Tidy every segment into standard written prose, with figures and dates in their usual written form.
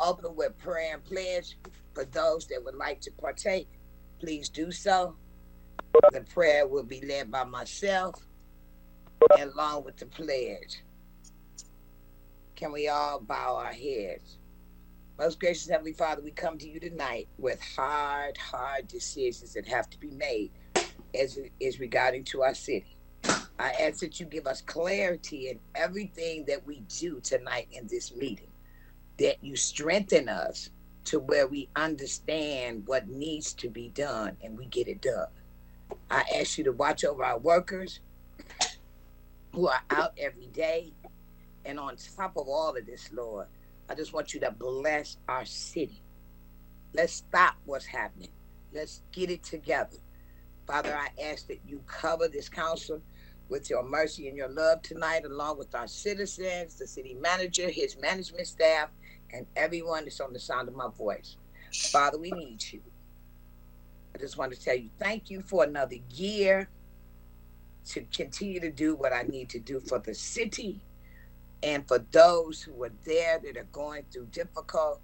open with prayer and pledge. For those that would like to partake, please do so. The prayer will be led by myself along with the pledge. Can we all bow our heads? Most gracious Heavenly Father, we come to you tonight with hard decisions that have to be made as it is regarding to our city. I ask that you give us clarity in everything that we do tonight in this meeting, that you strengthen us to where we understand what needs to be done and we get it done. I ask you to watch over our workers who are out every day. And on top of all of this, Lord, I just want you to bless our city. Let's stop what's happening. Let's get it together. Father, I ask that you cover this council with your mercy and your love tonight, along with our citizens, the city manager, his management staff, and everyone that's on the sound of my voice. Father, we need you. I just want to tell you, thank you for another year to continue to do what I need to do for the city and for those who are there that are going through difficult.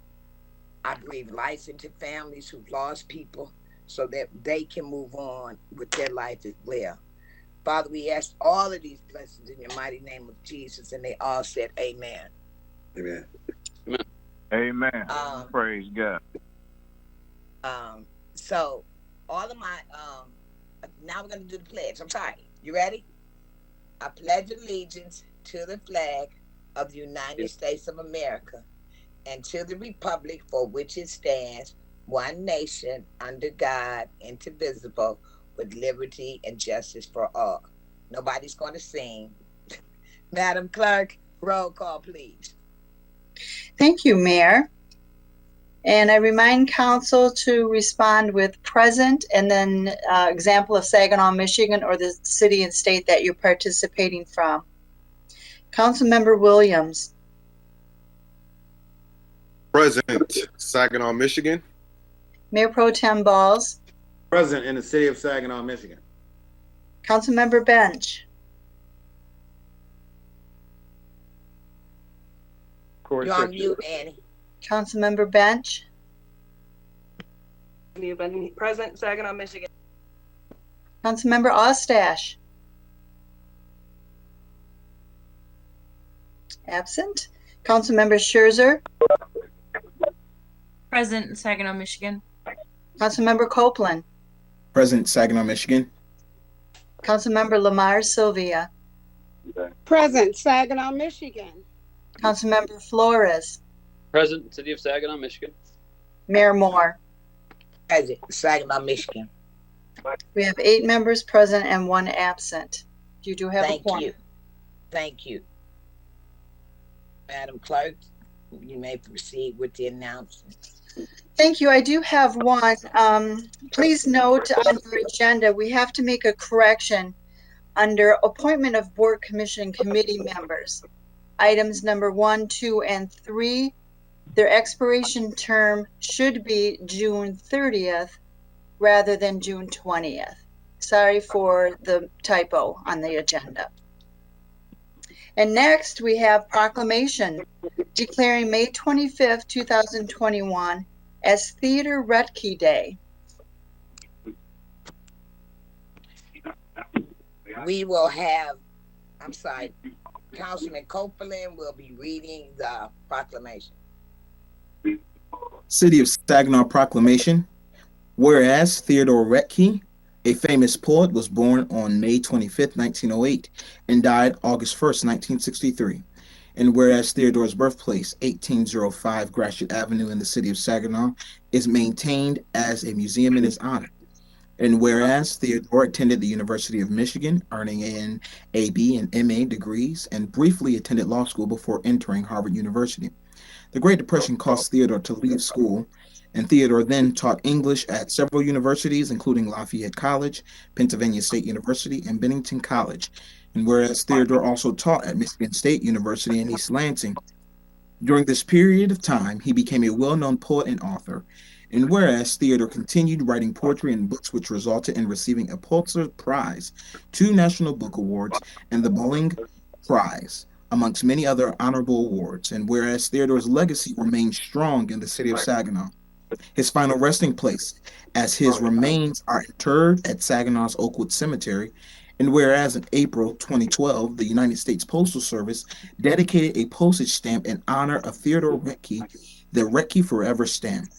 I breathe life into families who've lost people so that they can move on with their life as well. Father, we ask all of these blessings in your mighty name of Jesus, and they all said amen. Amen. Amen. Praise God. So all of my now we're gonna do the pledge. I'm sorry. You ready? I pledge allegiance to the flag of the United States of America and to the republic for which it stands, one nation under God, indivisible, with liberty and justice for all. Nobody's going to sing. Madam Clerk, roll call, please. Thank you, Mayor. And I remind council to respond with present and then example of Saginaw, Michigan, or the city and state that you're participating from. Councilmember Williams. Present, Saginaw, Michigan. Mayor Pro Tem Balls. Present in the city of Saginaw, Michigan. Councilmember Bench. You're on mute, Annie. Councilmember Bench. Present, Saginaw, Michigan. Councilmember Ostash. Absent. Councilmember Scherzer. Present, Saginaw, Michigan. Councilmember Copeland. Present, Saginaw, Michigan. Councilmember Lamar Sylvia. Present, Saginaw, Michigan. Councilmember Flores. Present, City of Saginaw, Michigan. Mayor Moore. Present, Saginaw, Michigan. We have 8 members present and 1 absent. You do have a quorum. Thank you. Thank you. Madam Clerk, you may proceed with the announcement. Thank you. I do have one. Please note on your agenda, we have to make a correction under appointment of board, commission, committee members. Items number 1, 2, and 3, their expiration term should be June 30th rather than June 20th. Sorry for the typo on the agenda. And next we have proclamation declaring May 25th, 2021 as Theater Retke Day. We will have, Councilman Copeland will be reading the proclamation. City of Saginaw Proclamation. Whereas Theodore Retke, a famous poet, was born on May 25th, 1908, and died August 1st, 1963. And whereas Theodore's birthplace, 1805 Gratiot Avenue in the city of Saginaw, is maintained as a museum in his honor. And whereas Theodore attended the University of Michigan, earning an AB and MA degrees, and briefly attended law school before entering Harvard University. The Great Depression caused Theodore to leave school, and Theodore then taught English at several universities, including Lafayette College, Pennsylvania State University, and Bennington College. And whereas Theodore also taught at Michigan State University in East Lansing. During this period of time, he became a well-known poet and author. And whereas Theodore continued writing poetry and books, which resulted in receiving a Pulitzer Prize, 2 National Book Awards, and the Bowling Prize. amongst many other honorable awards. And whereas Theodore's legacy remains strong in the city of Saginaw, his final resting place, as his remains are interred at Saginaw's Oakwood Cemetery. And whereas in April 2012, the United States Postal Service dedicated a postage stamp in honor of Theodore Retke, the Retke Forever stamp.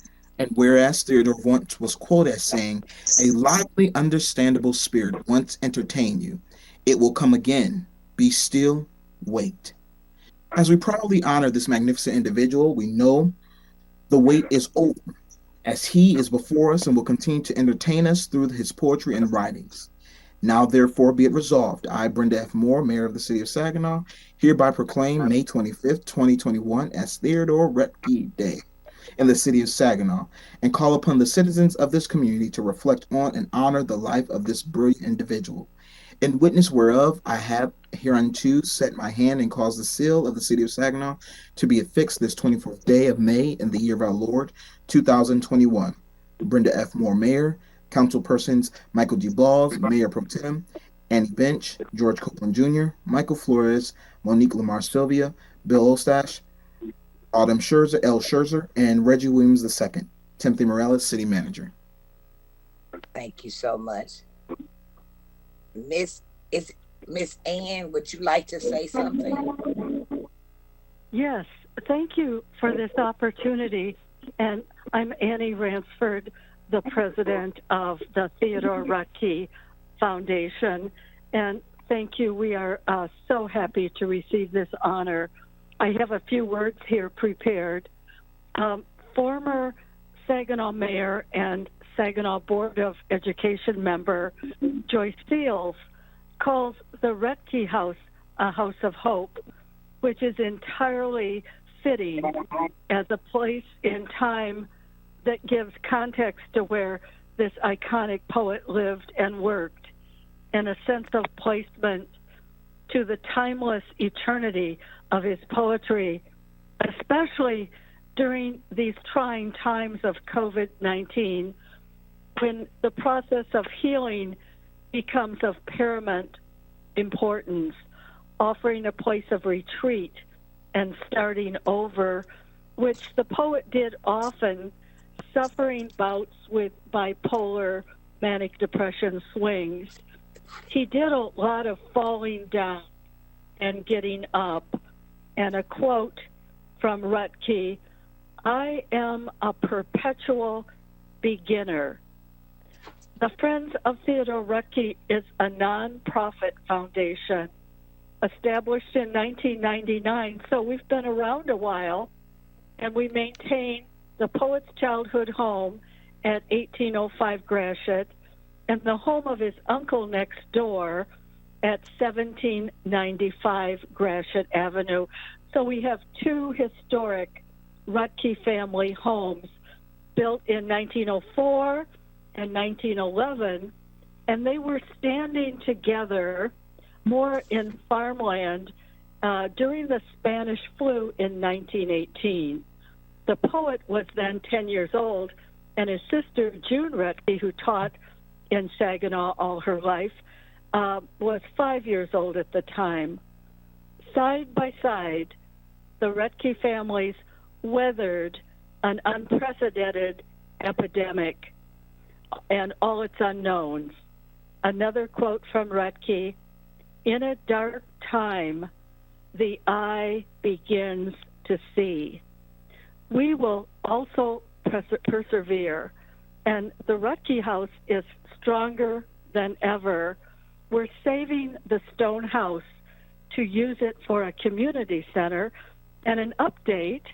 And whereas Theodore once was quoted as saying, "A lively, understandable spirit once entertained you. It will come again. Be still, wait." As we proudly honor this magnificent individual, we know the wait is over, as he is before us and will continue to entertain us through his poetry and writings. Now, therefore, be it resolved, I, Brenda F. Moore, Mayor of the City of Saginaw, hereby proclaim May 25th, 2021 as Theodore Retke Day in the City of Saginaw, and call upon the citizens of this community to reflect on and honor the life of this brilliant individual. In witness whereof I have hereunto set my hand and caused the seal of the City of Saginaw to be affixed this 24th day of May in the year of our Lord, 2021. Brenda F. Moore, Mayor. Councilpersons Michael D. Balls, Mayor Pro Tem, Annie Bench, George Copeland Jr., Michael Flores, Monique Lamar Sylvia, Bill Ostash, Autumn Scherzer, L. Scherzer, and Reggie Williams II. Timothy Morales, City Manager. Thank you so much. Miss Ann, would you like to say something? Yes, thank you for this opportunity. And I'm Annie Ransford, the president of the Theodore Retke Foundation. And thank you. We are so happy to receive this honor. I have a few words here prepared. Former Saginaw Mayor and Saginaw Board of Education member Joyce Seals calls the Retke House a house of hope, which is entirely fitting as a place in time that gives context to where this iconic poet lived and worked, and a sense of placement to the timeless eternity of his poetry, especially during these trying times of COVID-19, when the process of healing becomes of paramount importance, offering a place of retreat and starting over, which the poet did often, suffering bouts with bipolar manic depression swings. He did a lot of falling down and getting up. And a quote from Retke, "I am a perpetual beginner." The Friends of Theodore Retke is a nonprofit foundation established in 1999, so we've been around a while, and we maintain the poet's childhood home at 1805 Gratiot and the home of his uncle next door at 1795 Gratiot Avenue. So we have two historic Retke family homes built in 1904 and 1911, and they were standing together more in farmland during the Spanish flu in 1918. The poet was then 10 years old, and his sister, June Retke, who taught in Saginaw all her life, was 5 years old at the time. Side by side, the Retke families weathered an unprecedented epidemic and all its unknowns. Another quote from Retke, "In a dark time, the eye begins to see." We will also persevere, and the Retke House is stronger than ever. We're saving the stone house to use it for a community center, and an update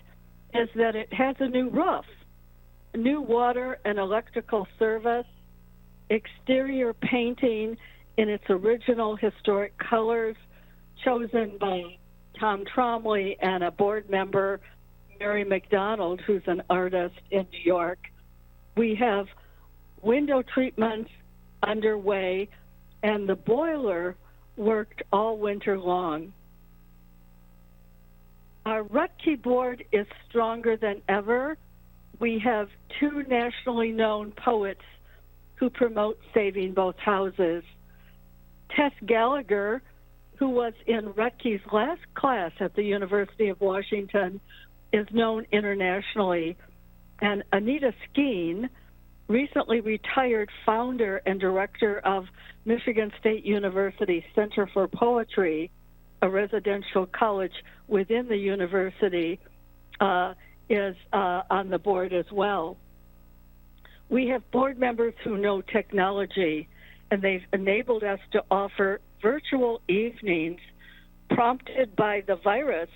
is that it has a new roof, new water and electrical service, exterior painting in its original historic colors chosen by Tom Tromley and a board member, Mary McDonald, who's an artist in New York. We have window treatments underway, and the boiler worked all winter long. Our Retke board is stronger than ever. We have two nationally known poets who promote saving both houses. Tess Gallagher, who was in Rutke's last class at the University of Washington, is known internationally. And Anita Skeen, recently retired founder and director of Michigan State University Center for Poetry, a residential college within the university, is on the board as well. We have board members who know technology, and they've enabled us to offer virtual evenings prompted by the virus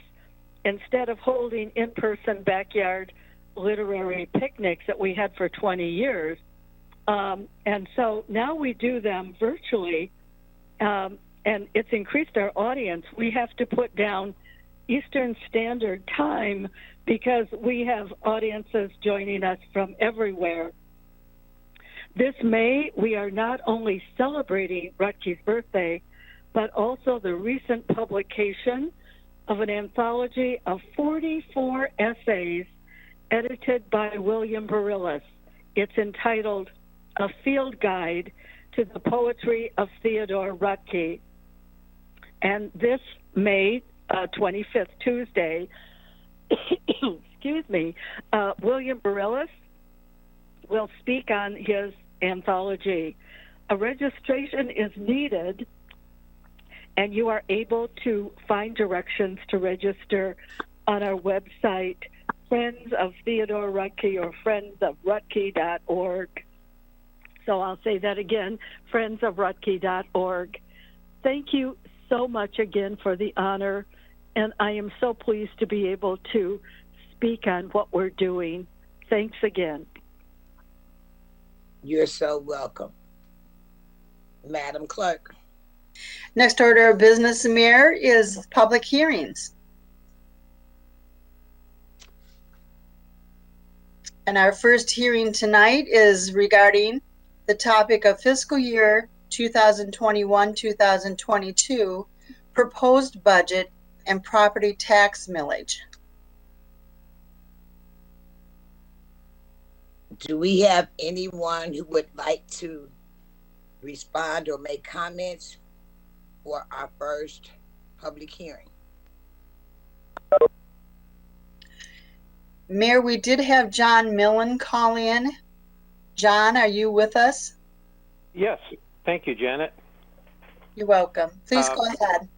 instead of holding in-person backyard literary picnics that we had for 20 years. And so now we do them virtually, and it's increased our audience. We have to put down Eastern Standard Time because we have audiences joining us from everywhere. This May, we are not only celebrating Rutke's birthday, but also the recent publication of an anthology of 44 essays edited by William Barillas. It's entitled A Field Guide to the Poetry of Theodore Rutke. And this May 25th, Tuesday, excuse me, William Barillas will speak on his anthology. A registration is needed, and you are able to find directions to register on our website, Friends of Theodore Rutke, or friendsofrutke.org. So I'll say that again, friendsofrutke.org. Thank you so much again for the honor, and I am so pleased to be able to speak on what we're doing. Thanks again. You're so welcome. Madam Clerk. Next order of business, Mayor, is public hearings. And our first hearing tonight is regarding the topic of fiscal year 2021-2022 proposed budget and property tax millage. Do we have anyone who would like to respond or make comments for our first public hearing? Mayor, we did have John Millen call in. John, are you with us? Yes. Thank you, Janet. You're welcome. Please go ahead.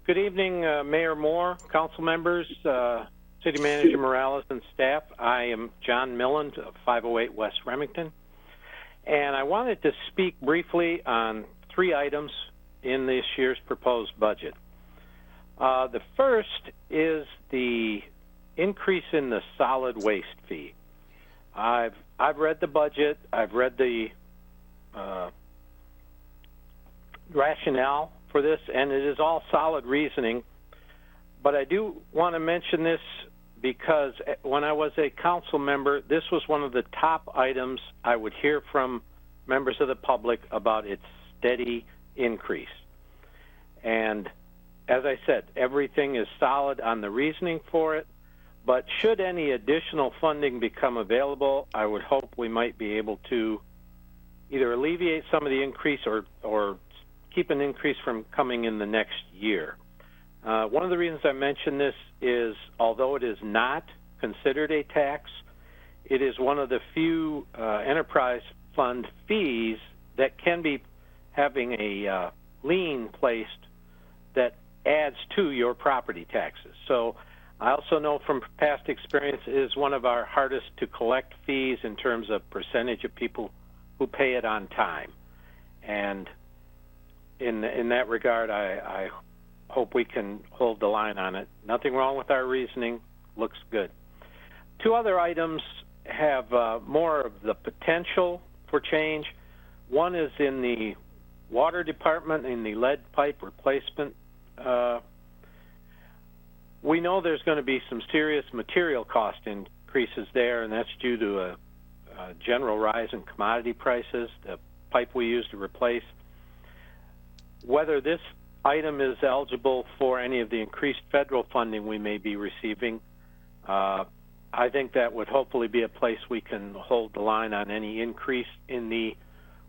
Good evening, Mayor Moore, council members, City Manager Morales, and staff. I am John Millen of 508 West Remington, and I wanted to speak briefly on 3 items in this year's proposed budget. The first is the increase in the solid waste fee. I've read the budget. I've read the rationale for this, and it is all solid reasoning. But I do want to mention this because when I was a council member, this was one of the top items I would hear from members of the public about its steady increase. And as I said, everything is solid on the reasoning for it. But should any additional funding become available, I would hope we might be able to either alleviate some of the increase or keep an increase from coming in the next year. One of the reasons I mention this is, although it is not considered a tax, it is one of the few enterprise fund fees that can be having a lien placed that adds to your property taxes. So I also know from past experience it is one of our hardest to collect fees in terms of percentage of people who pay it on time. And in that regard, I hope we can hold the line on it. Nothing wrong with our reasoning. Looks good. 2 other items have more of the potential for change. One is in the water department, in the lead pipe replacement. We know there's going to be some serious material cost increases there, and that's due to a general rise in commodity prices, the pipe we use to replace. Whether this item is eligible for any of the increased federal funding we may be receiving, I think that would hopefully be a place we can hold the line on any increase in the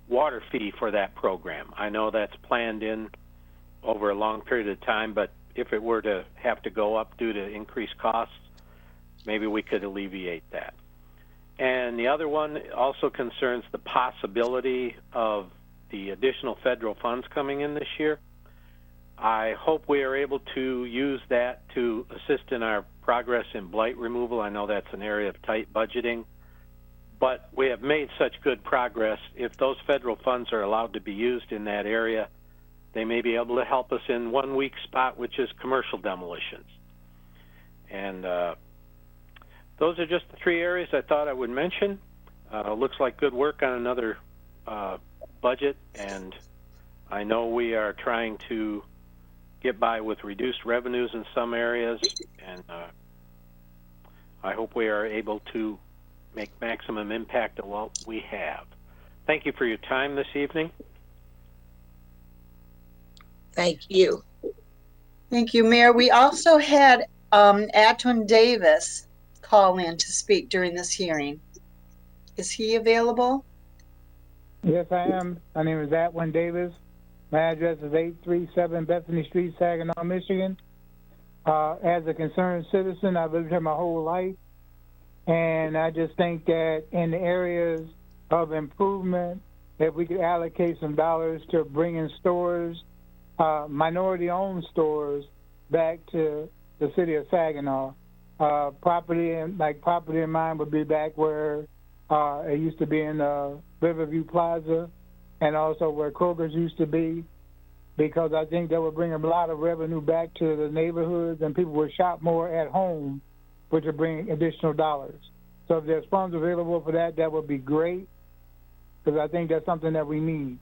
water fee for that program. I know that's planned in over a long period of time, but if it were to have to go up due to increased costs, maybe we could alleviate that. And the other one also concerns the possibility of the additional federal funds coming in this year. I hope we are able to use that to assist in our progress in blight removal. I know that's an area of tight budgeting, but we have made such good progress. If those federal funds are allowed to be used in that area, they may be able to help us in one weak spot, which is commercial demolitions. And those are just the three areas I thought I would mention. Looks like good work on another budget, and I know we are trying to get by with reduced revenues in some areas, and I hope we are able to make maximum impact on what we have. Thank you for your time this evening. Thank you. Thank you, Mayor. We also had Atwin Davis call in to speak during this hearing. Is he available? Yes, I am. My name is Atwin Davis. My address is 837 Bethany Street, Saginaw, Michigan. As a concerned citizen, I've lived here my whole life, and I just think that in the areas of improvement, if we could allocate some dollars to bringing stores, minority-owned stores, back to the city of Saginaw. Property in mine would be back where it used to be in Riverview Plaza, and also where Kroger's used to be, because I think that would bring a lot of revenue back to the neighborhoods, and people would shop more at home, which would bring additional dollars. So if there's funds available for that, that would be great, because I think that's something that we need.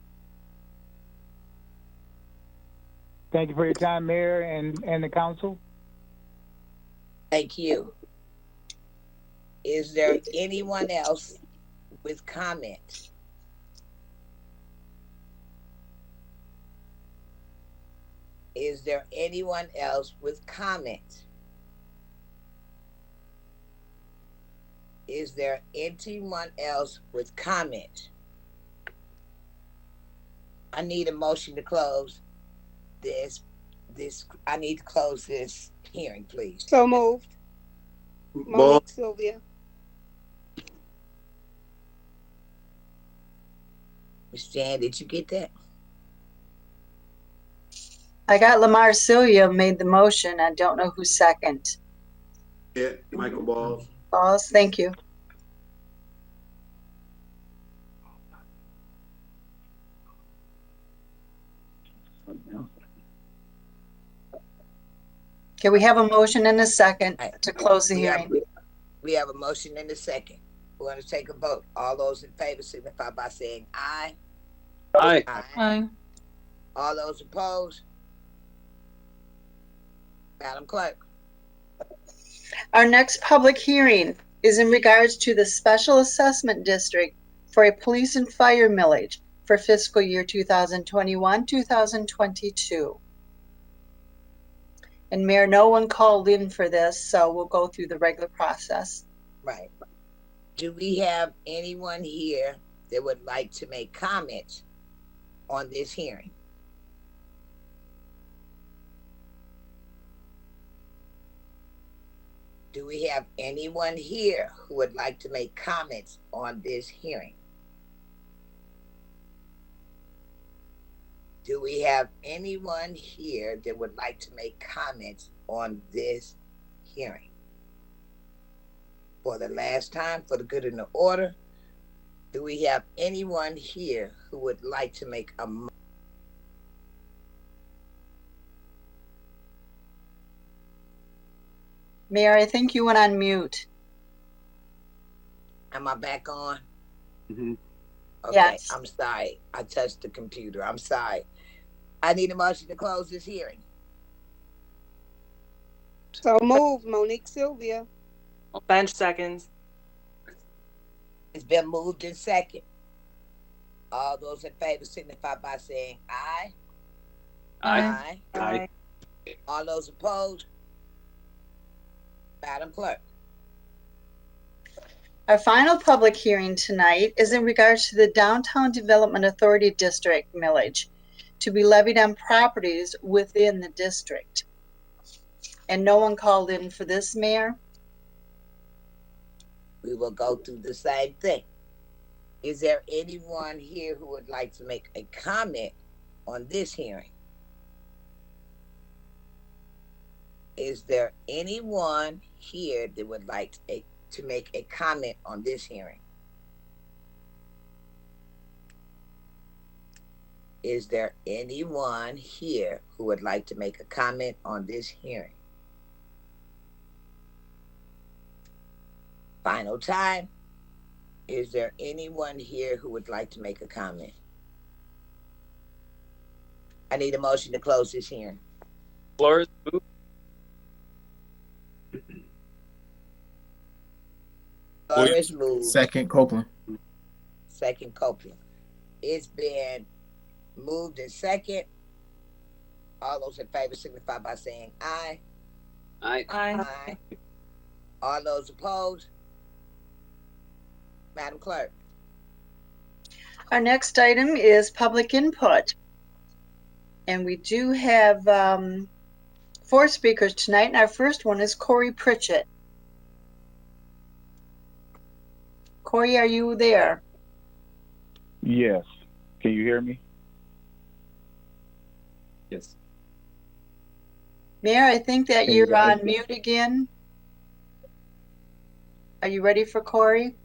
Thank you for your time, Mayor and the council. Thank you. Is there anyone else with comments? Is there anyone else with comments? Is there anyone else with comments? I need a motion to close this. I need to close this hearing, please. So moved. Monique Sylvia. Ms. Jan, did you get that? I got Lamar Celia made the motion. I don't know who's second. Yeah, Michael Balls. Balls, thank you. Okay, we have a motion and a second to close the hearing. We have a motion and a second. We're going to take a vote. All those in favor signify by saying aye. Aye. Aye. All those opposed? Madam Clerk. Our next public hearing is in regards to the Special Assessment District for a police and fire millage for fiscal year 2021-2022. And Mayor, no one called in for this, so we'll go through the regular process. Right. Do we have anyone here that would like to make comments on this hearing? Do we have anyone here who would like to make comments on this hearing? Do we have anyone here that would like to make comments on this hearing? For the last time, for the good and the order, do we have anyone here who would like to make a motion? Mayor, I think you went on mute. Am I back on? Mm-hmm. Okay, Yes. I'm sorry. I touched the computer. I'm sorry. I need a motion to close this hearing. So moved. Monique Sylvia. Bench seconds. It's been moved in second. All those in favor signify by saying aye. Aye. Aye. All those opposed? Madam Clerk. Our final public hearing tonight is in regards to the Downtown Development Authority District millage to be levied on properties within the district. And no one called in for this, Mayor? We will go through the same thing. Is there anyone here who would like to make a comment on this hearing? Is there anyone here that would like to make a comment on this hearing? Is there anyone here who would like to make a comment on this hearing? Final time. Is there anyone here who would like to make a comment? I need a motion to close this hearing. Floor is moved. Floor is moved. Second, Copeland. Second, Copeland. It's been moved in second. All those in favor signify by saying aye. Aye. Aye. All those opposed? Madam Clerk. Our next item is public input. And we do have 4 speakers tonight, and our first one is Corey Pritchett. Corey, are you there? Yes. Can you hear me? Yes. Mayor, I think that Can you you're on mute again. Are you ready for Corey?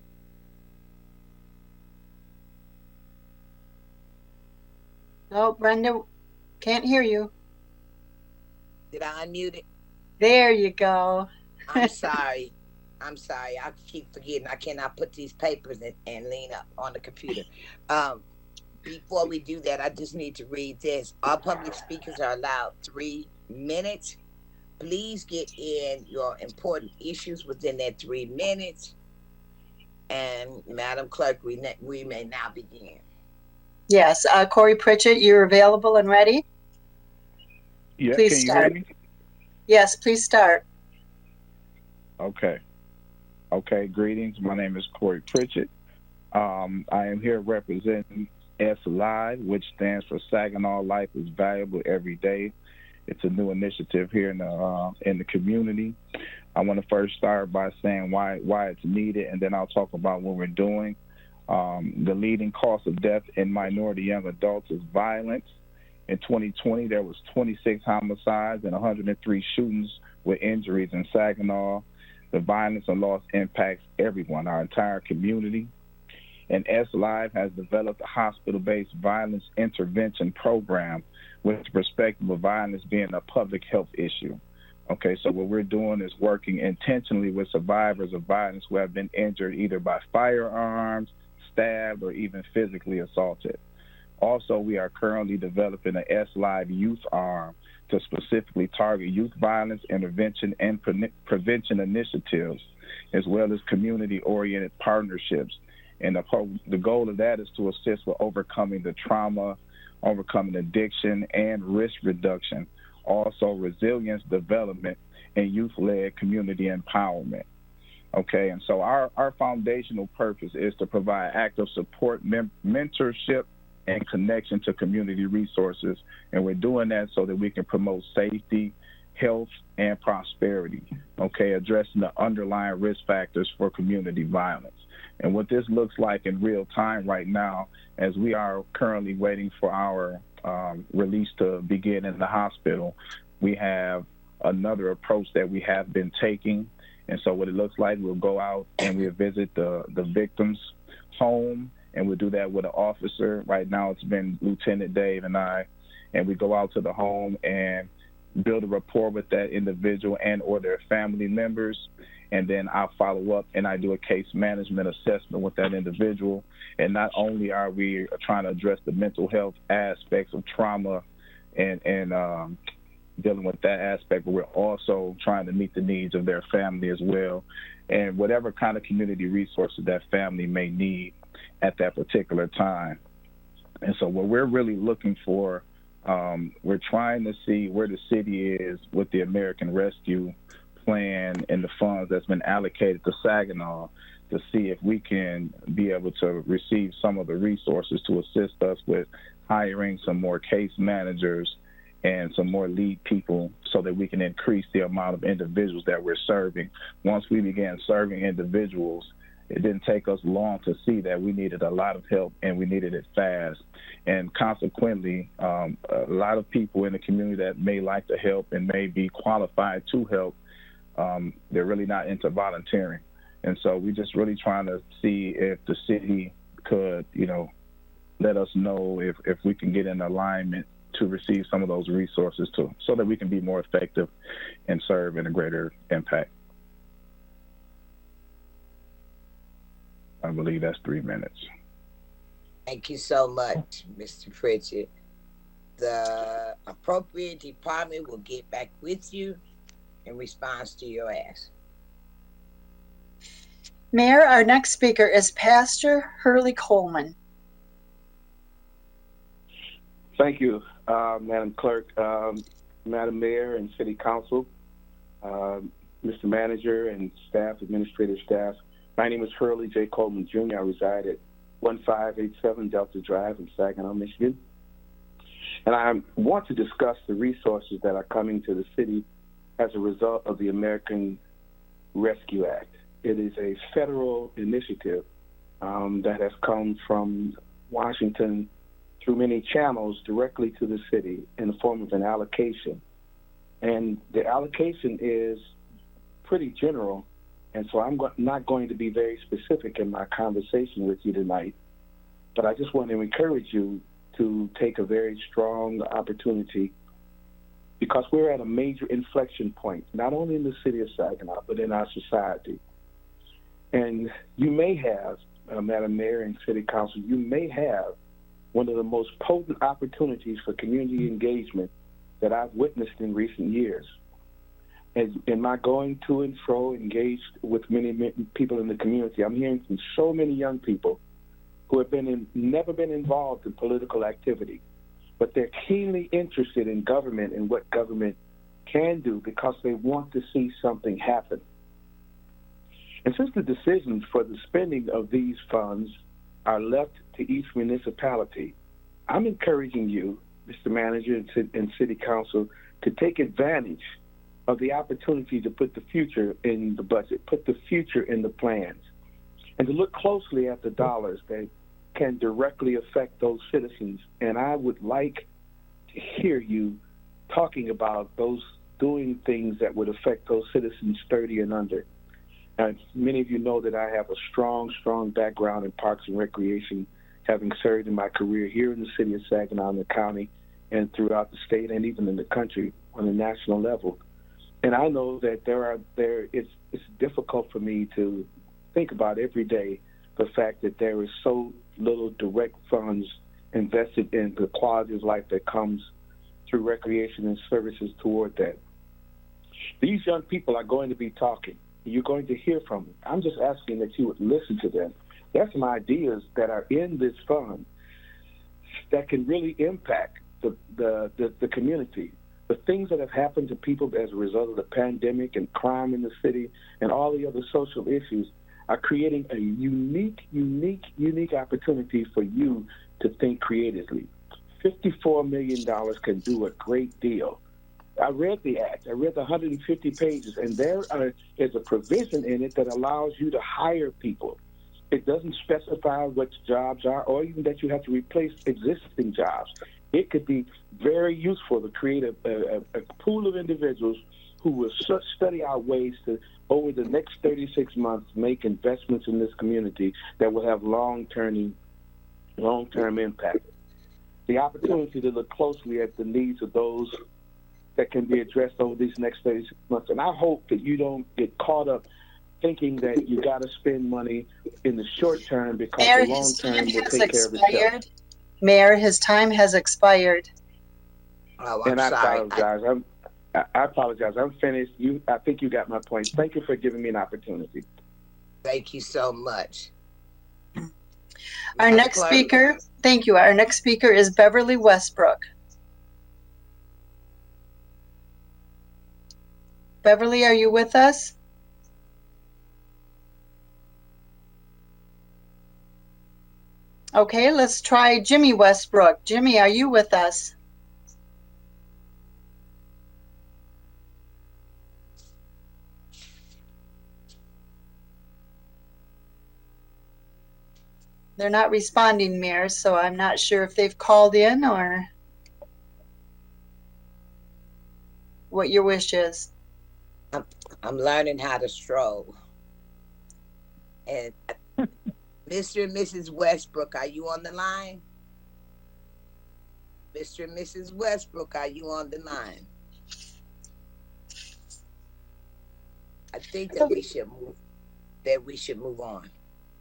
No, Brenda, can't hear you. Did I unmute it? There you go. I'm sorry. I'm sorry. I keep forgetting. I cannot put these papers and lean up on the computer. Before we do that, I just need to read this. All public speakers are allowed 3 minutes. Please get in your important issues within that 3 minutes. And Madam Clerk, we may now begin. Yes, Corey Pritchett, you're available and ready? Yeah, Please can you start. hear me? Yes, please start. Okay. Okay, greetings. My name is Corey Pritchett. I am here representing S Live, which stands for Saginaw Life is Valuable Every Day. It's a new initiative here in the community. I want to first start by saying why it's needed, and then I'll talk about what we're doing. The leading cause of death in minority young adults is violence. In 2020, there was 26 homicides and 103 shootings with injuries in Saginaw. The violence and loss impacts everyone, our entire community. And S Live has developed a hospital-based violence intervention program with the perspective of violence being a public health issue. Okay, so what we're doing is working intentionally with survivors of violence who have been injured either by firearms, stabbed, or even physically assaulted. Also, we are currently developing an S Live youth arm to specifically target youth violence intervention and prevention initiatives, as well as community-oriented partnerships. And the goal of that is to assist with overcoming the trauma, overcoming addiction, and risk reduction. Also, resilience development and youth-led community empowerment. Okay, and so our foundational purpose is to provide active support, mentorship, and connection to community resources. And we're doing that so that we can promote safety, health, and prosperity, okay, addressing the underlying risk factors for community violence. And what this looks like in real time right now, as we are currently waiting for our release to begin in the hospital, we have another approach that we have been taking. And so what it looks like, we'll go out and we'll visit the victim's home, and we'll do that with an officer. Right now it's been Lieutenant Dave and I, and we go out to the home and build a rapport with that individual and or their family members. And then I'll follow up and I do a case management assessment with that individual. And not only are we trying to address the mental health aspects of trauma and dealing with that aspect, but we're also trying to meet the needs of their family as well, and whatever kind of community resources that family may need at that particular time. And so what we're really looking for, we're trying to see where the city is with the American Rescue Plan and the funds that's been allocated to Saginaw, to see if we can be able to receive some of the resources to assist us with hiring some more case managers and some more lead people so that we can increase the amount of individuals that we're serving. Once we began serving individuals, it didn't take us long to see that we needed a lot of help and we needed it fast. And consequently, a lot of people in the community that may like to help and may be qualified to help, they're really not into volunteering. And so we're just really trying to see if the city could, let us know if we can get in alignment to receive some of those resources so that we can be more effective and serve in a greater impact. I believe that's 3 minutes. Thank you so much, Mr. Pritchett. The appropriate department will get back with you in response to your ask. Mayor, our next speaker is Pastor Hurley Coleman. Thank you, Madam Clerk, Madam Mayor and City Council, Mr. Manager and staff, administrative staff. My name is Hurley J. Coleman, Jr. I reside at 1587 Delta Drive in Saginaw, Michigan. And I want to discuss the resources that are coming to the city as a result of the American Rescue Act. It is a federal initiative that has come from Washington through many channels directly to the city in the form of an allocation. And the allocation is pretty general, and so I'm not going to be very specific in my conversation with you tonight, but I just want to encourage you to take a very strong opportunity, because we're at a major inflection point, not only in the city of Saginaw, but in our society. And you may have, Madam Mayor and City Council, you may have one of the most potent opportunities for community engagement that I've witnessed in recent years. And in my going to and fro, engaged with many people in the community, I'm hearing from so many young people who have never been involved in political activity, but they're keenly interested in government and what government can do because they want to see something happen. And since the decisions for the spending of these funds are left to each municipality, I'm encouraging you, Mr. Manager and City Council, to take advantage of the opportunity to put the future in the budget, put the future in the plans, and to look closely at the dollars that can directly affect those citizens. And I would like to hear you talking about those doing things that would affect those citizens 30 and under. And many of you know that I have a strong background in parks and recreation, having served in my career here in the city of Saginaw, in the county, and throughout the state and even in the country on a national level. And I know that it's difficult for me to think about every day the fact that there is so little direct funds invested in the quality of life that comes through recreation and services toward that. These young people are going to be talking. You're going to hear from them. I'm just asking that you would listen to them. There's some ideas that are in this fund that can really impact the community. The things that have happened to people as a result of the pandemic and crime in the city and all the other social issues are creating a unique opportunity for you to think creatively. $54 million can do a great deal. I read the act. I read the 150 pages, and there's a provision in it that allows you to hire people. It doesn't specify what jobs are or even that you have to replace existing jobs. It could be very useful to create a pool of individuals who will study out ways to, over the next 36 months, make investments in this community that will have long-term impact. The opportunity to look closely at the needs of those that can be addressed over these next 36 months. And I hope that you don't get caught up thinking that you got to spend money in the short term because Mayor, the long term will take care of itself. Mayor, his time has expired. Oh, And I sorry. apologize. I apologize. I'm finished. I think you got my point. Thank you for giving me an opportunity. Thank you so much. Our next speaker, thank you. Our next speaker is Beverly Westbrook. Beverly, are you with us? Okay, let's try Jimmy Westbrook. Jimmy, are you with us? They're not responding, Mayor, so I'm not sure if they've called in or what your wish is. I'm learning how to stroll. And Mr. and Mrs. Westbrook, are you on the line? Mr. and Mrs. Westbrook, are you on the line? I think that we should move on.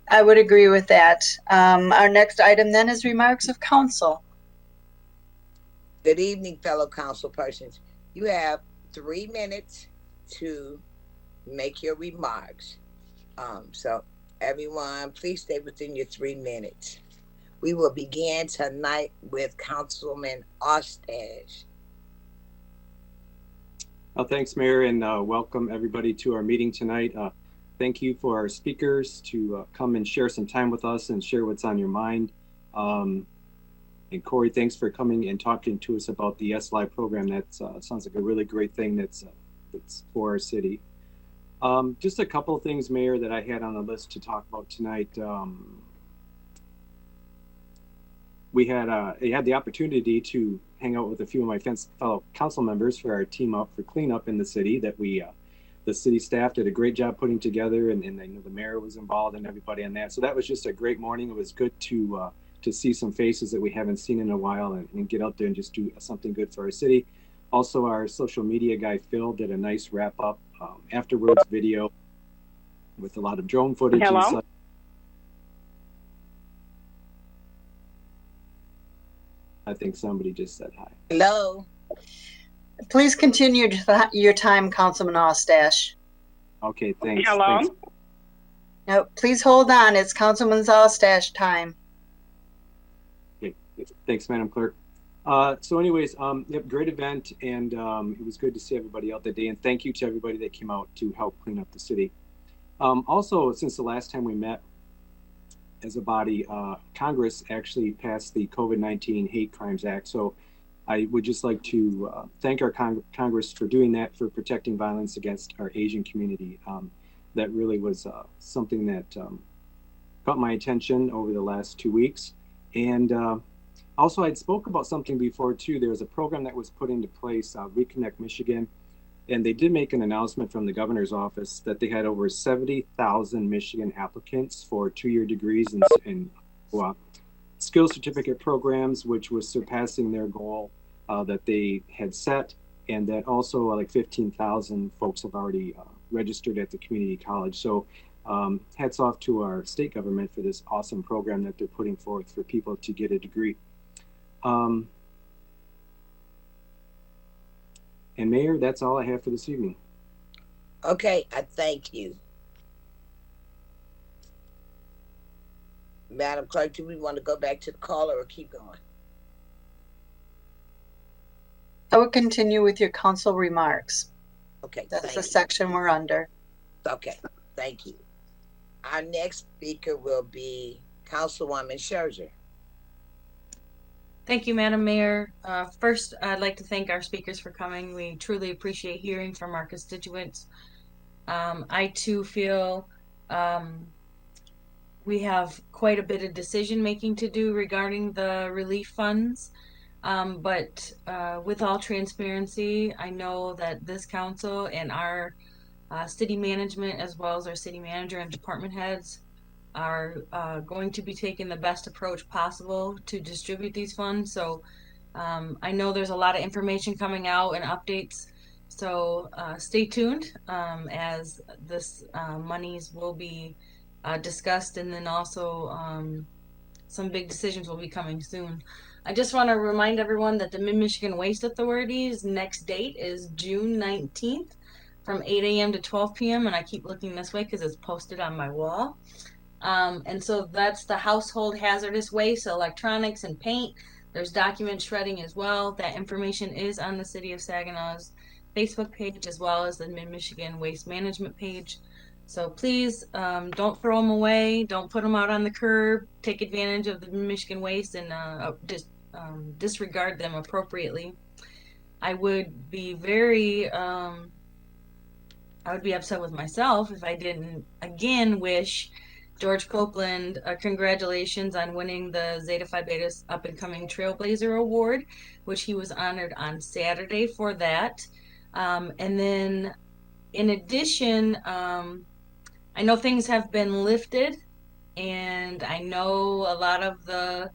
I would agree with that. Our next item then is remarks of council. Good evening, fellow council persons. You have 3 minutes to make your remarks. So everyone, please stay within your 3 minutes. We will begin tonight with Councilman Ostash. Thanks, Mayor, and welcome everybody to our meeting tonight. Thank you for our speakers to come and share some time with us and share what's on your mind. And Corey, thanks for coming and talking to us about the SLI program. That sounds like a really great thing that's for our city. Just a couple of things, Mayor, that I had on the list to talk about tonight. We had the opportunity to hang out with a few of my fellow council members for our team up for cleanup in the city that the city staff did a great job putting together, and I know the mayor was involved and everybody on that. So that was just a great morning. It was good to see some faces that we haven't seen in a while and get out there and just do something good for our city. Also, our social media guy, Phil, did a nice wrap up afterwards video with a lot of drone footage. Hello? And such. I think somebody just said hi. Hello. Please continue your time, Councilman Ostash. Okay, thanks. Hello? Thanks. No, please hold on. It's Councilman Ostash time. Okay, thanks, Madam Clerk. So anyways, yep, great event, and it was good to see everybody out that day, and thank you to everybody that came out to help clean up the city. Also, since the last time we met as a body, Congress actually passed the COVID-19 Hate Crimes Act. So I would just like to thank our Congress for doing that, for protecting violence against our Asian community. That really was something that caught my attention over the last 2 weeks. And also, I'd spoke about something before too. There was a program that was put into place, Reconnect Michigan, and they did make an announcement from the governor's office that they had over 70,000 Michigan applicants for 2-year degrees in skill certificate programs, which was surpassing their goal that they had set, and that also like 15,000 folks have already registered at the community college. So hats off to our state government for this awesome program that they're putting forth for people to get a degree. And Mayor, that's all I have for this evening. Okay, I thank you. Madam Clerk, do we want to go back to the caller or keep going? I would continue with your council remarks. Okay, That's the you. section we're under. Okay, thank you. Our next speaker will be Councilwoman Scherzer. Thank you, Madam Mayor. First, I'd like to thank our speakers for coming. We truly appreciate hearing from our constituents. I too feel we have quite a bit of decision making to do regarding the relief funds. But with all transparency, I know that this council and our city management, as well as our city manager and department heads, are going to be taking the best approach possible to distribute these funds. So I know there's a lot of information coming out and updates. So stay tuned as this monies will be discussed, and then also some big decisions will be coming soon. I just want to remind everyone that the Mid-Michigan Waste Authority's next date is June 19th from 8 a.m. to 12 p.m. And I keep looking this way because it's posted on my wall. And so that's the household hazardous waste, electronics, and paint. There's document shredding as well. That information is on the City of Saginaw's Facebook page, as well as the Mid-Michigan Waste Management page. So please don't throw them away. Don't put them out on the curb. Take advantage of the Michigan waste and disregard them appropriately. I would be I would be upset with myself if I didn't again wish George Copeland congratulations on winning the Zeta Phi Beta Up and Coming Trailblazer Award, which he was honored on Saturday for that. And then, in addition, I know things have been lifted, and I know a lot of the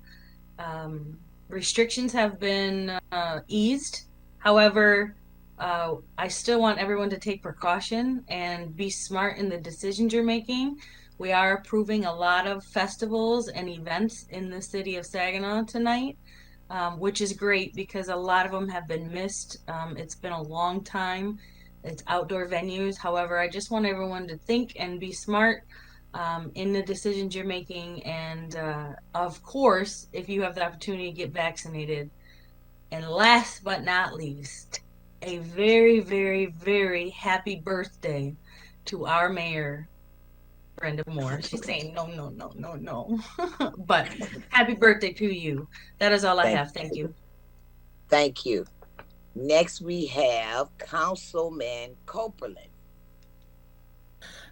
restrictions have been eased. However, I still want everyone to take precaution and be smart in the decisions you're making. We are approving a lot of festivals and events in the city of Saginaw tonight, which is great because a lot of them have been missed. It's been a long time. It's outdoor venues. However, I just want everyone to think and be smart in the decisions you're making. And of course, if you have the opportunity to get vaccinated. And last but not least, a very, very, very happy birthday to our mayor, Brenda Moore. She's saying no, no, no, no, no. But happy birthday to you. That is all I have. Thank you. Thank you. Next, we have Councilman Copeland.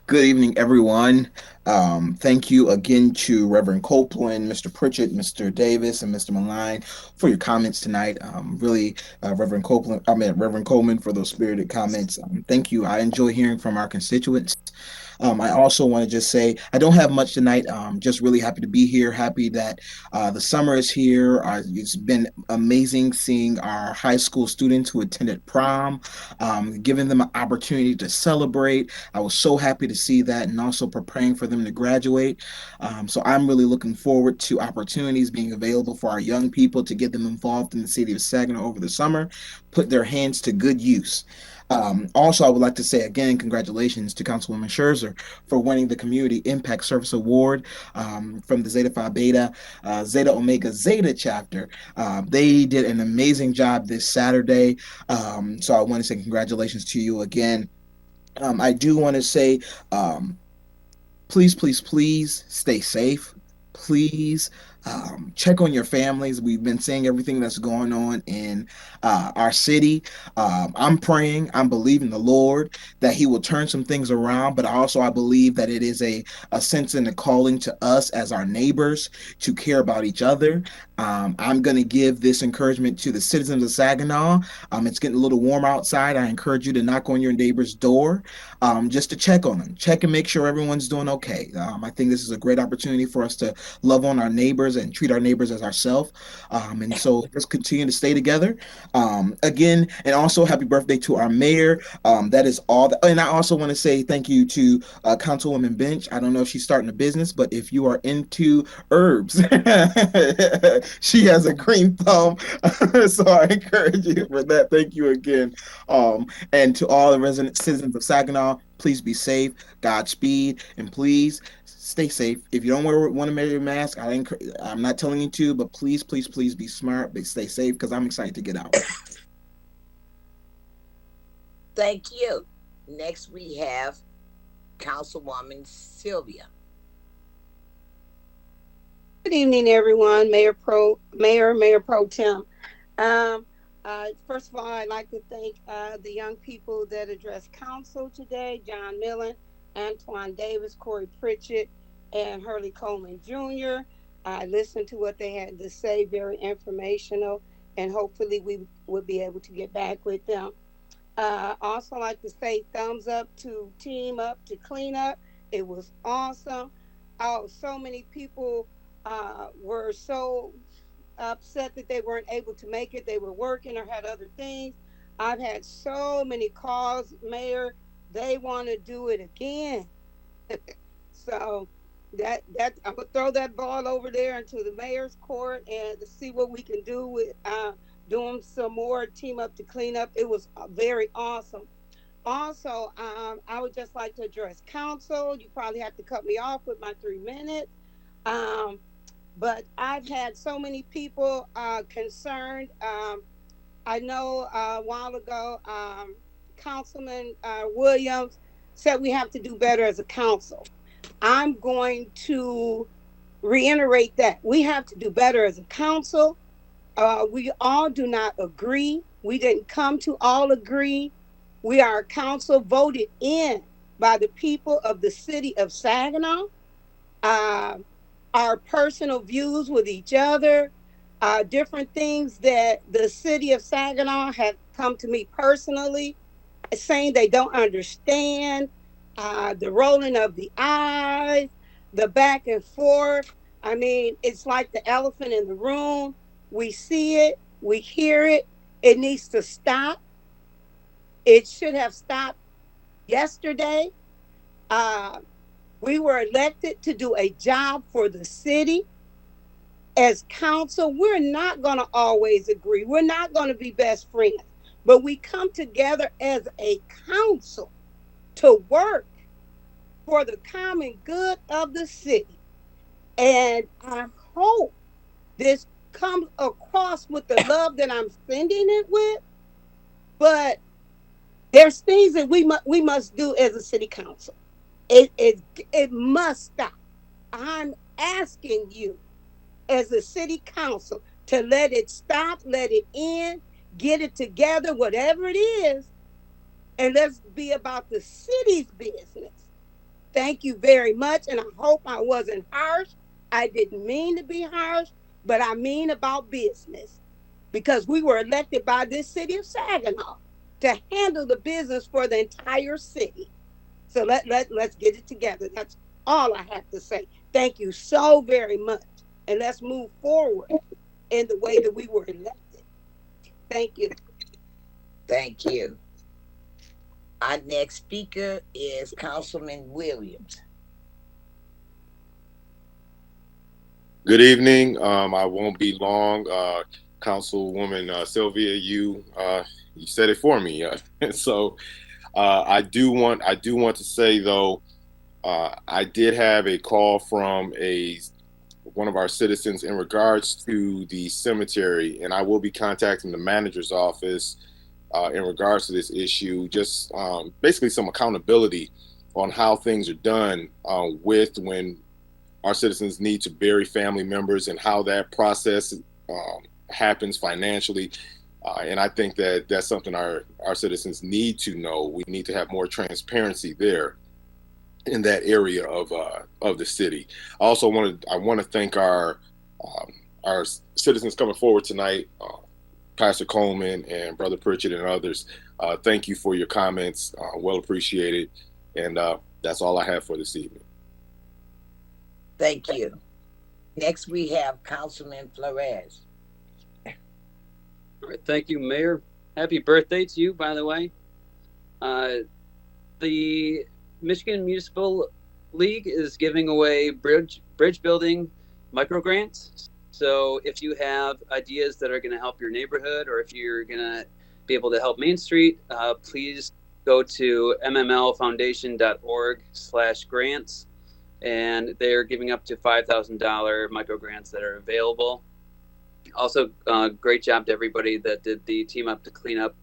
Good evening, everyone. Thank you again to Reverend Copeland, Mr. Pritchett, Mr. Davis, and Mr. Maline for your comments tonight. Reverend Coleman for those spirited comments. Thank you. I enjoy hearing from our constituents. I also want to just say I don't have much tonight. Just really happy to be here. Happy that the summer is here. It's been amazing seeing our high school students who attended prom, giving them an opportunity to celebrate. I was so happy to see that, and also preparing for them to graduate. So I'm really looking forward to opportunities being available for our young people to get them involved in the city of Saginaw over the summer, put their hands to good use. Also, I would like to say again, congratulations to Councilwoman Scherzer for winning the Community Impact Service Award from the Zeta Phi Beta, Zeta Omega Zeta chapter. They did an amazing job this Saturday. So I want to say congratulations to you again. I do want to say, please, please, please stay safe. Please check on your families. We've been seeing everything that's going on in our city. I'm praying, I'm believing the Lord that He will turn some things around, but also I believe that it is a sense and a calling to us as our neighbors to care about each other. I'm going to give this encouragement to the citizens of Saginaw. It's getting a little warm outside. I encourage you to knock on your neighbor's door just to check on them, check and make sure everyone's doing okay. I think this is a great opportunity for us to love on our neighbors and treat our neighbors as ourselves. And so let's continue to stay together. Again, and also happy birthday to our mayor. That is all. And I also want to say thank you to Councilwoman Bench. I don't know if she's starting a business, but if you are into herbs, she has a green thumb. So I encourage you for that. Thank you again. And to all the resident citizens of Saginaw, please be safe, Godspeed, and please stay safe. If you don't want to wear a mask, I'm not telling you to, but please, please, please be smart, but stay safe because I'm excited to get out. Thank you. Next, we have Councilwoman Sylvia. Good evening, everyone. Mayor Pro Tem. First of all, I'd like to thank the young people that addressed council today: John Millen, Antoine Davis, Corey Pritchett, and Hurley Coleman Jr. I listened to what they had to say, very informational, and hopefully we will be able to get back with them. Also like to say thumbs up to Team Up to Clean Up. It was awesome. Oh, so many people were so upset that they weren't able to make it. They were working or had other things. I've had so many calls, Mayor. They want to do it again. So that I'm gonna throw that ball over there into the mayor's court and to see what we can do with doing some more Team Up to Clean Up. It was very awesome. Also, I would just like to address council. You probably have to cut me off with my 3 minutes. But I've had so many people concerned. I know a while ago, Councilman Williams said we have to do better as a council. I'm going to reiterate that we have to do better as a council. We all do not agree. We didn't come to all agree. We are a council voted in by the people of the city of Saginaw. Our personal views with each other, different things that the city of Saginaw have come to me personally saying they don't understand, the rolling of the eyes, the back and forth. I mean, it's like the elephant in the room. We see it, we hear it. It needs to stop. It should have stopped yesterday. Uh, we were elected to do a job for the city. As council, we're not going to always agree. We're not going to be best friends, but we come together as a council to work for the common good of the city. And I hope this comes across with the love that I'm sending it with. But there's things that we must do as a city council. It must stop. I'm asking you as a city council to let it stop, let it end, get it together, whatever it is, and let's be about the city's business. Thank you very much. And I hope I wasn't harsh. I didn't mean to be harsh, but I mean about business because we were elected by this city of Saginaw to handle the business for the entire city. So let's get it together. That's all I have to say. Thank you so very much. And let's move forward in the way that we were elected. Thank you. Thank you. Our next speaker is Councilman Williams. Good evening. I won't be long. Councilwoman Sylvia, you said it for me. So I do want to say though, I did have a call from one of our citizens in regards to the cemetery, and I will be contacting the manager's office in regards to this issue. Just basically some accountability on how things are done when our citizens need to bury family members and how that process happens financially. And I think that that's something our citizens need to know. We need to have more transparency there in that area of the city. I also want to thank our citizens coming forward tonight, Pastor Coleman and Brother Pritchett and others. Thank you for your comments. Well appreciated. And that's all I have for this evening. Thank you. Next, we have Councilman Flores. All right, thank you, Mayor. Happy birthday to you, by the way. The Michigan Municipal League is giving away bridge building micro grants. So if you have ideas that are going to help your neighborhood, or if you're going to be able to help Main Street, please go to mmlfoundation.org/grants. And they're giving up to $5,000 micro grants that are available. Also, great job to everybody that did the team up to clean up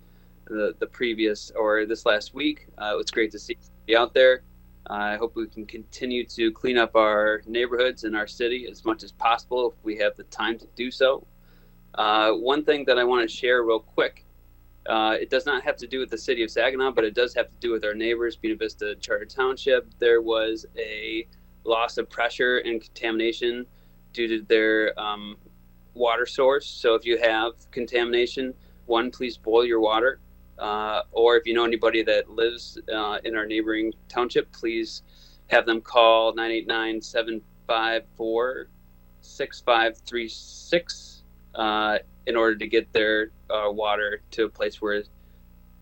the previous or this last week. It was great to see you out there. I hope we can continue to clean up our neighborhoods and our city as much as possible if we have the time to do so. One thing that I want to share real quick, it does not have to do with the city of Saginaw, but it does have to do with our neighbors, Buena Vista Charter Township. There was a loss of pressure and contamination due to their water source. So if you have contamination, please boil your water. Or if you know anybody that lives in our neighboring township, please have them call 989-754-6536 in order to get their water to a place where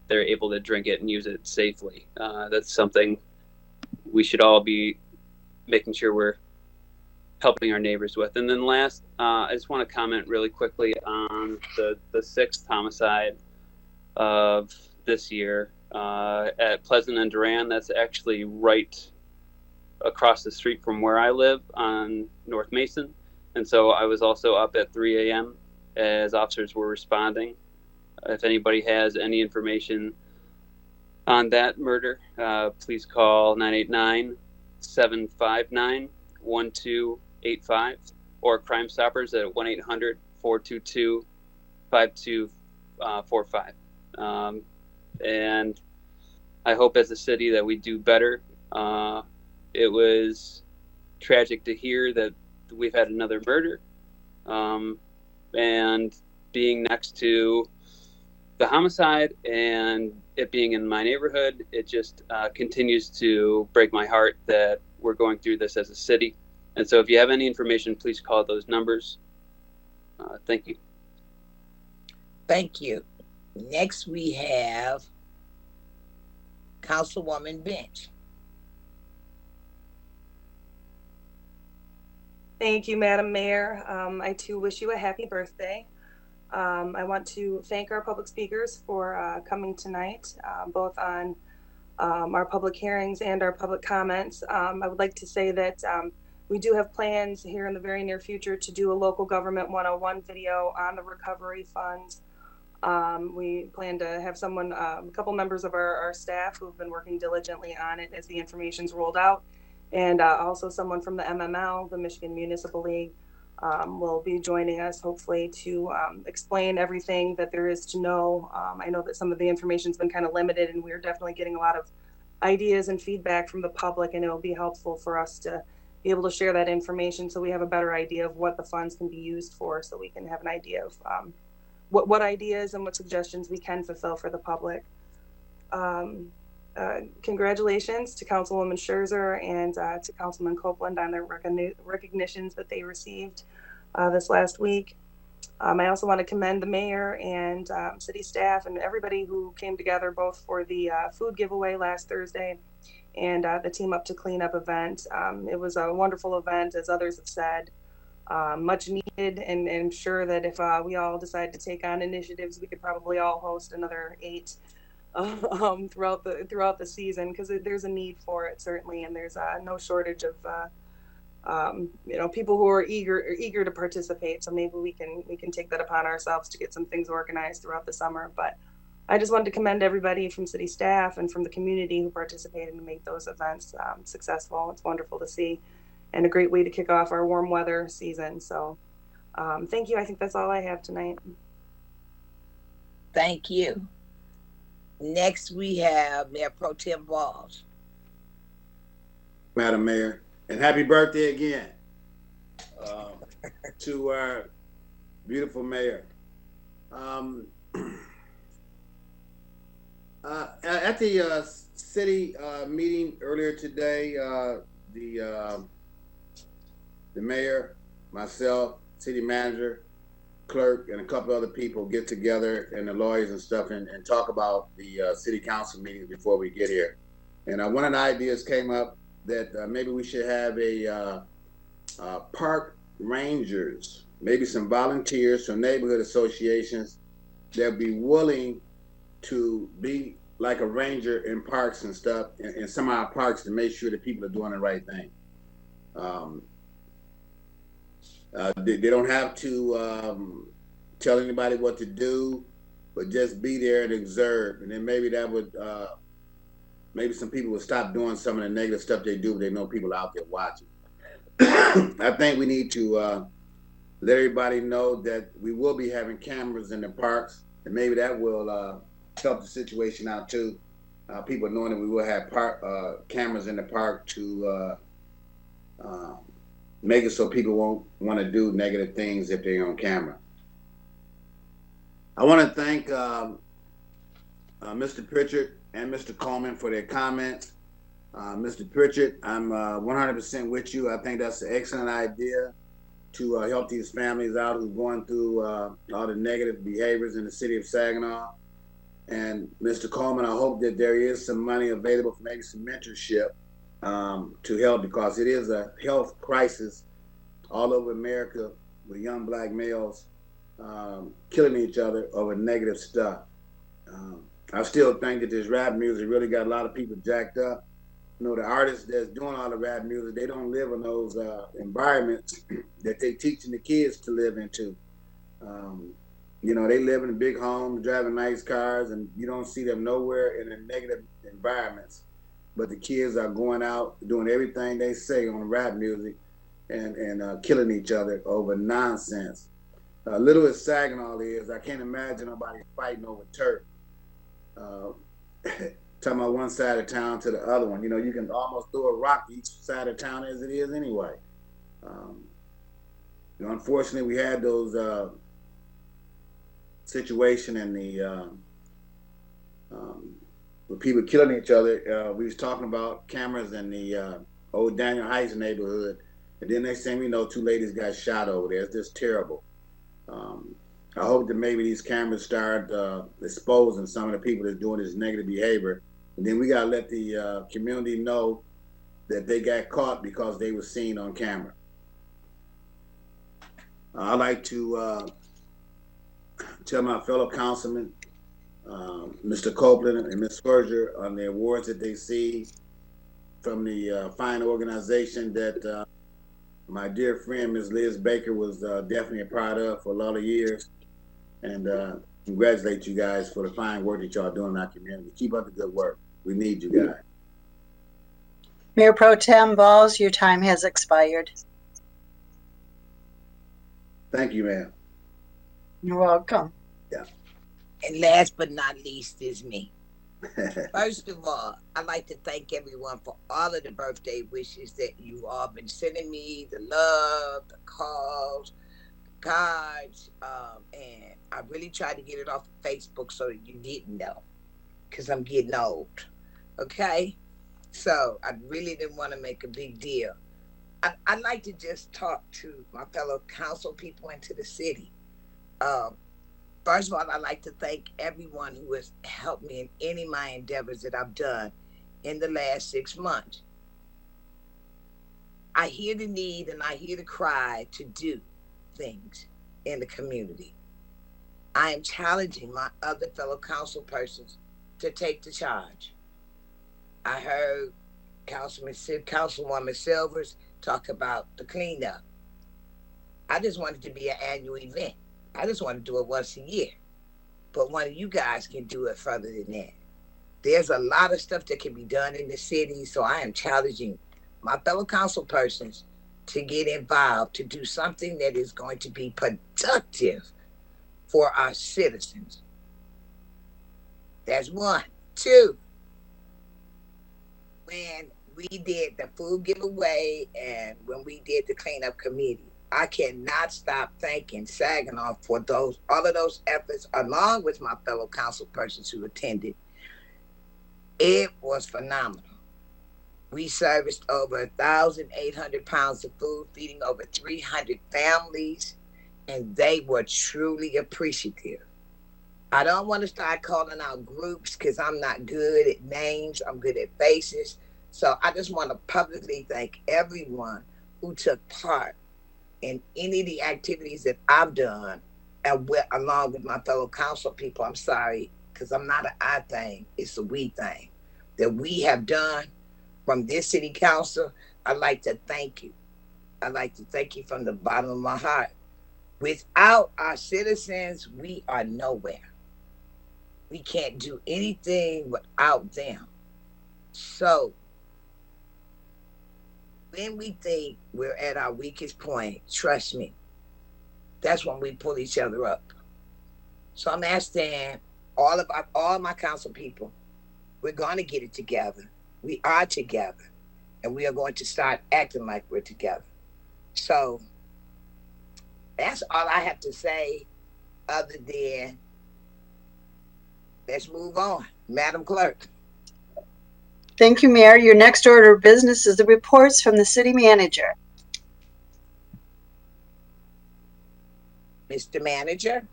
they're able to drink it and use it safely. That's something we should all be making sure we're helping our neighbors with. And then last, I just want to comment really quickly on the sixth homicide of this year at Pleasant and Duran. That's actually right across the street from where I live on North Mason. And so I was also up at 3 a.m. as officers were responding. If anybody has any information on that murder, please call 989-759-1285 or Crime Stoppers at 1-800-422-5245. And I hope as a city that we do better. It was tragic to hear that we've had another murder. And being next to the homicide and it being in my neighborhood, it just continues to break my heart that we're going through this as a city. And so if you have any information, please call those numbers. Thank you. Thank you. Next we have Councilwoman Bench. Thank you, Madam Mayor. I too wish you a happy birthday. I want to thank our public speakers for coming tonight, both on our public hearings and our public comments. I would like to say that we do have plans here in the very near future to do a local government 101 video on the recovery funds. We plan to have someone, a couple members of our staff who've been working diligently on it as the information's rolled out. And also someone from the MML, the Michigan Municipal League, will be joining us hopefully to explain everything that there is to know. I know that some of the information's been kind of limited and we're definitely getting a lot of ideas and feedback from the public, and it'll be helpful for us to be able to share that information so we have a better idea of what the funds can be used for, so we can have an idea of what ideas and what suggestions we can fulfill for the public. Congratulations to Councilwoman Scherzer and to Councilman Copeland on their recognitions that they received this last week. I also want to commend the mayor and city staff and everybody who came together both for the food giveaway last Thursday and the Team Up to Clean Up event. It was a wonderful event, as others have said, much needed, and I'm sure that if we all decide to take on initiatives, we could probably all host another 8 throughout the season, because there's a need for it certainly, and there's no shortage of people who are eager to participate. So maybe we can take that upon ourselves to get some things organized throughout the summer. But I just wanted to commend everybody from city staff and from the community who participated to make those events successful. It's wonderful to see, and a great way to kick off our warm weather season. So thank you. I think that's all I have tonight. Thank you. Next we have Mayor Pro Tem Walls. Madam Mayor, and happy birthday again to our beautiful mayor. At the city meeting earlier today, the mayor, myself, city manager, clerk, and a couple other people get together, and the lawyers and stuff, and talk about the city council meetings before we get here. And one of the ideas came up that maybe we should have a park rangers, maybe some volunteers from neighborhood associations that would be willing to be like a ranger in parks and stuff, in some of our parks, to make sure that people are doing the right thing. They don't have to tell anybody what to do, but just be there and observe. And then maybe that would, maybe some people would stop doing some of the negative stuff they do, but they know people out there watching. I think we need to let everybody know that we will be having cameras in the parks, and maybe that will help the situation out too. People knowing that we will have cameras in the park to make it so people won't want to do negative things if they're on camera. I want to thank Mr. Pritchard and Mr. Coleman for their comments. Mr. Pritchard, I'm 100% with you. I think that's an excellent idea to help these families out who are going through all the negative behaviors in the city of Saginaw. And Mr. Coleman, I hope that there is some money available for maybe some mentorship to help, because it is a health crisis all over America with young black males killing each other over negative stuff. I still think that this rap music really got a lot of people jacked up. You know, the artists that's doing all the rap music, they don't live in those environments that they teaching the kids to live into. You know, they live in big homes, driving nice cars, and you don't see them nowhere in a negative environments, but the kids are going out doing everything they say on rap music and killing each other over nonsense. Little as Saginaw is, I can't imagine nobody fighting over turf. Talking about one side of town to the other one. You know, you can almost throw a rock each side of town as it is anyway. You know, unfortunately, we had those situation in the with people killing each other. We was talking about cameras in the old Daniel Heights neighborhood, and then next thing we know, 2 ladies got shot over there. It's just terrible. I hope that maybe these cameras start exposing some of the people that's doing this negative behavior, and then we gotta let the community know that they got caught because they were seen on camera. I'd like to tell my fellow councilmen, Mr. Copeland and Ms. Sperger, on the awards that they see from the fine organization that my dear friend Ms. Liz Baker was definitely a part of for a lot of years. And congratulate you guys for the fine work that y'all doing in our community. Keep up the good work. We need you guys. Mayor Pro Tem Balls, your time has expired. Thank you, ma'am. You're welcome. Yeah. And last but not least is me. First of all, I'd like to thank everyone for all of the birthday wishes that you all been sending me, the love, the calls, cards, and I really tried to get it off of Facebook so that you didn't know, because I'm getting old. Okay? So I really didn't want to make a big deal. I'd like to just talk to my fellow council people and to the city. First of all, I'd like to thank everyone who has helped me in any of my endeavors that I've done in the last 6 months. I hear the need and I hear the cry to do things in the community. I am challenging my other fellow council persons to take the charge. I heard Councilwoman Silvers talk about the cleanup. I just wanted to be an annual event. I just want to do it once a year. But one of you guys can do it further than that. There's a lot of stuff that can be done in the city, so I am challenging my fellow council persons to get involved, to do something that is going to be productive for our citizens. That's one. Two, when we did the food giveaway and when we did the cleanup committee, I cannot stop thanking Saginaw for all of those efforts, along with my fellow council persons who attended. It was phenomenal. We serviced over 1,800 pounds of food, feeding over 300 families, and they were truly appreciative. I don't want to start calling out groups because I'm not good at names. I'm good at faces. So I just want to publicly thank everyone who took part in any of the activities that I've done, and along with my fellow council people. I'm sorry, because I'm not an I thing. It's a we thing that we have done from this city council. I'd like to thank you. I'd like to thank you from the bottom of my heart. Without our citizens, we are nowhere. We can't do anything without them. So when we think we're at our weakest point, trust me, that's when we pull each other up. So I'm asking all my council people, we're going to get it together. We are together, and we are going to start acting like we're together. So that's all I have to say, other than let's move on. Madam Clerk. Thank you, Mayor. Your next order of business is the reports from the city manager. Mr. Manager.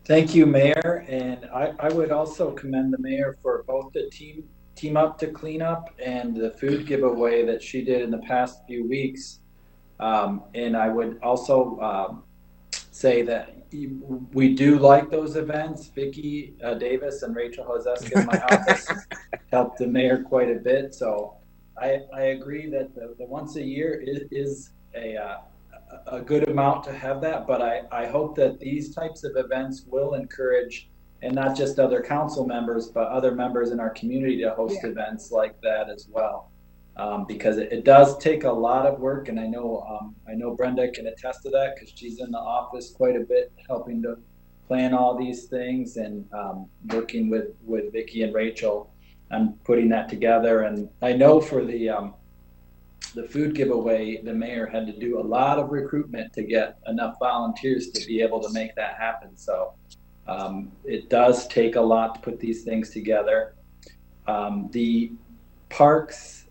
Thank you, Mayor. And I would also commend the mayor for both the team up to clean up and the food giveaway that she did in the past few weeks. And I would also say that we do like those events. Vicki Davis and Rachel Hozeska in my office helped the mayor quite a bit. So I agree that the once a year is a good amount to have that, but I hope that these types of events will encourage and not just other council members, but other members in our community to host events like that as well. Because it does take a lot of work, and I know Brenda can attest to that because she's in the office quite a bit, helping to plan all these things and working with Vicki and Rachel on putting that together. And I know for the food giveaway, the mayor had to do a lot of recruitment to get enough volunteers to be able to make that happen. So it does take a lot to put these things together. The parks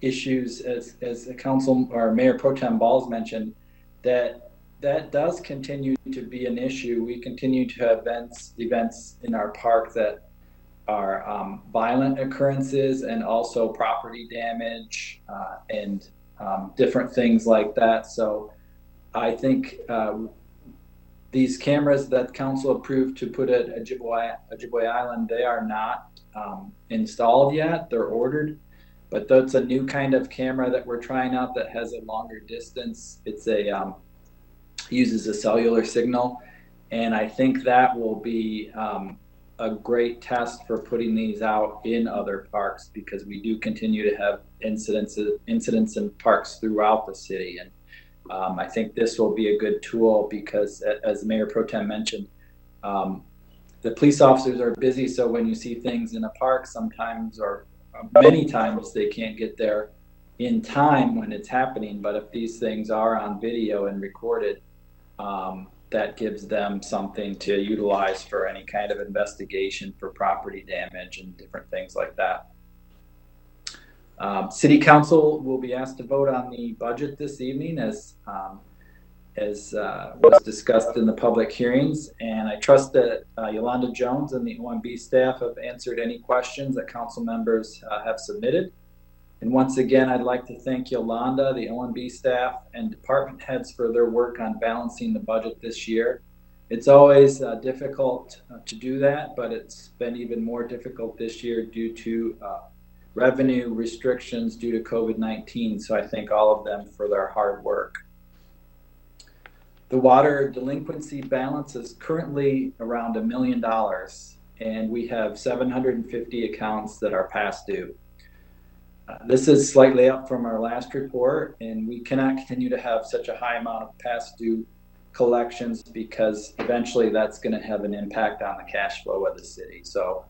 issues, as the council or Mayor Pro Tem Balls mentioned, that does continue to be an issue. We continue to have events in our park that are violent occurrences and also property damage and different things like that. So I think these cameras that council approved to put at Ojibwe Island, they are not installed yet. They're ordered, but that's a new kind of camera that we're trying out that has a longer distance. It's uses a cellular signal, and I think that will be a great test for putting these out in other parks, because we do continue to have incidents in parks throughout the city. And I think this will be a good tool because, as Mayor Pro Tem mentioned, the police officers are busy. So when you see things in a park, sometimes or many times they can't get there in time when it's happening. But if these things are on video and recorded, that gives them something to utilize for any kind of investigation for property damage and different things like that. City Council will be asked to vote on the budget this evening, as was discussed in the public hearings. And I trust that Yolanda Jones and the OMB staff have answered any questions that council members have submitted. And once again, I'd like to thank Yolanda, the OMB staff, and department heads for their work on balancing the budget this year. It's always difficult to do that, but it's been even more difficult this year due to revenue restrictions due to COVID-19. So I thank all of them for their hard work. The water delinquency balance is currently around $1 million, and we have 750 accounts that are past due. This is slightly up from our last report, and we cannot continue to have such a high amount of past due collections because eventually that's going to have an impact on the cash flow of the city. So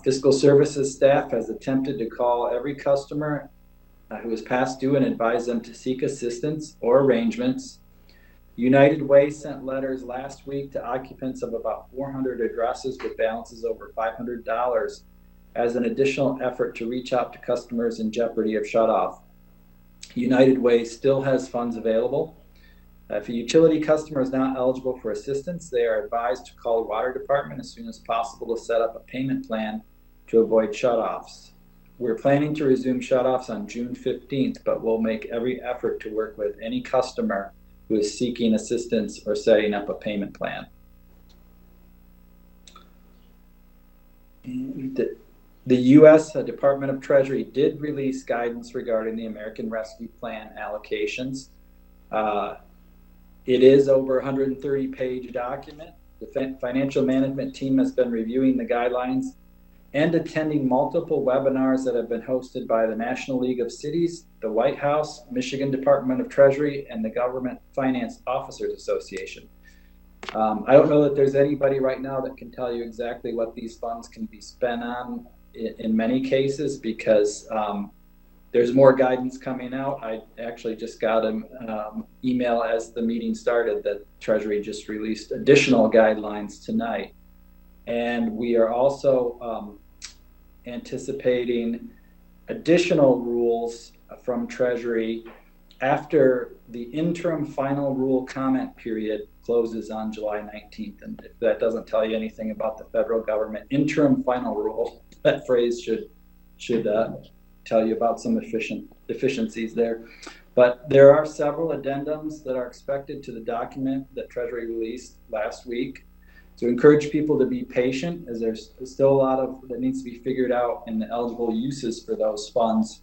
fiscal services staff has attempted to call every customer who is past due and advise them to seek assistance or arrangements. United Way sent letters last week to occupants of about 400 addresses with balances over $500 as an additional effort to reach out to customers in jeopardy of shutoff. United Way still has funds available. If a utility customer is not eligible for assistance, they are advised to call the water department as soon as possible to set up a payment plan to avoid shutoffs. We're planning to resume shutoffs on June 15th, but we'll make every effort to work with any customer who is seeking assistance or setting up a payment plan. The U.S. Department of Treasury did release guidance regarding the American Rescue Plan allocations. It is over a 130-page document. The financial management team has been reviewing the guidelines and attending multiple webinars that have been hosted by the National League of Cities, the White House, Michigan Department of Treasury, and the Government Finance Officers Association. I don't know that there's anybody right now that can tell you exactly what these funds can be spent on in many cases, because there's more guidance coming out. I actually just got an email as the meeting started that Treasury just released additional guidelines tonight. And we are also anticipating additional rules from Treasury after the interim final rule comment period closes on July 19th. And if that doesn't tell you anything about the federal government, interim final rule, that phrase should tell you about some efficiencies there. But there are several addendums that are expected to the document that Treasury released last week. So encourage people to be patient, as there's still a lot of that needs to be figured out in the eligible uses for those funds.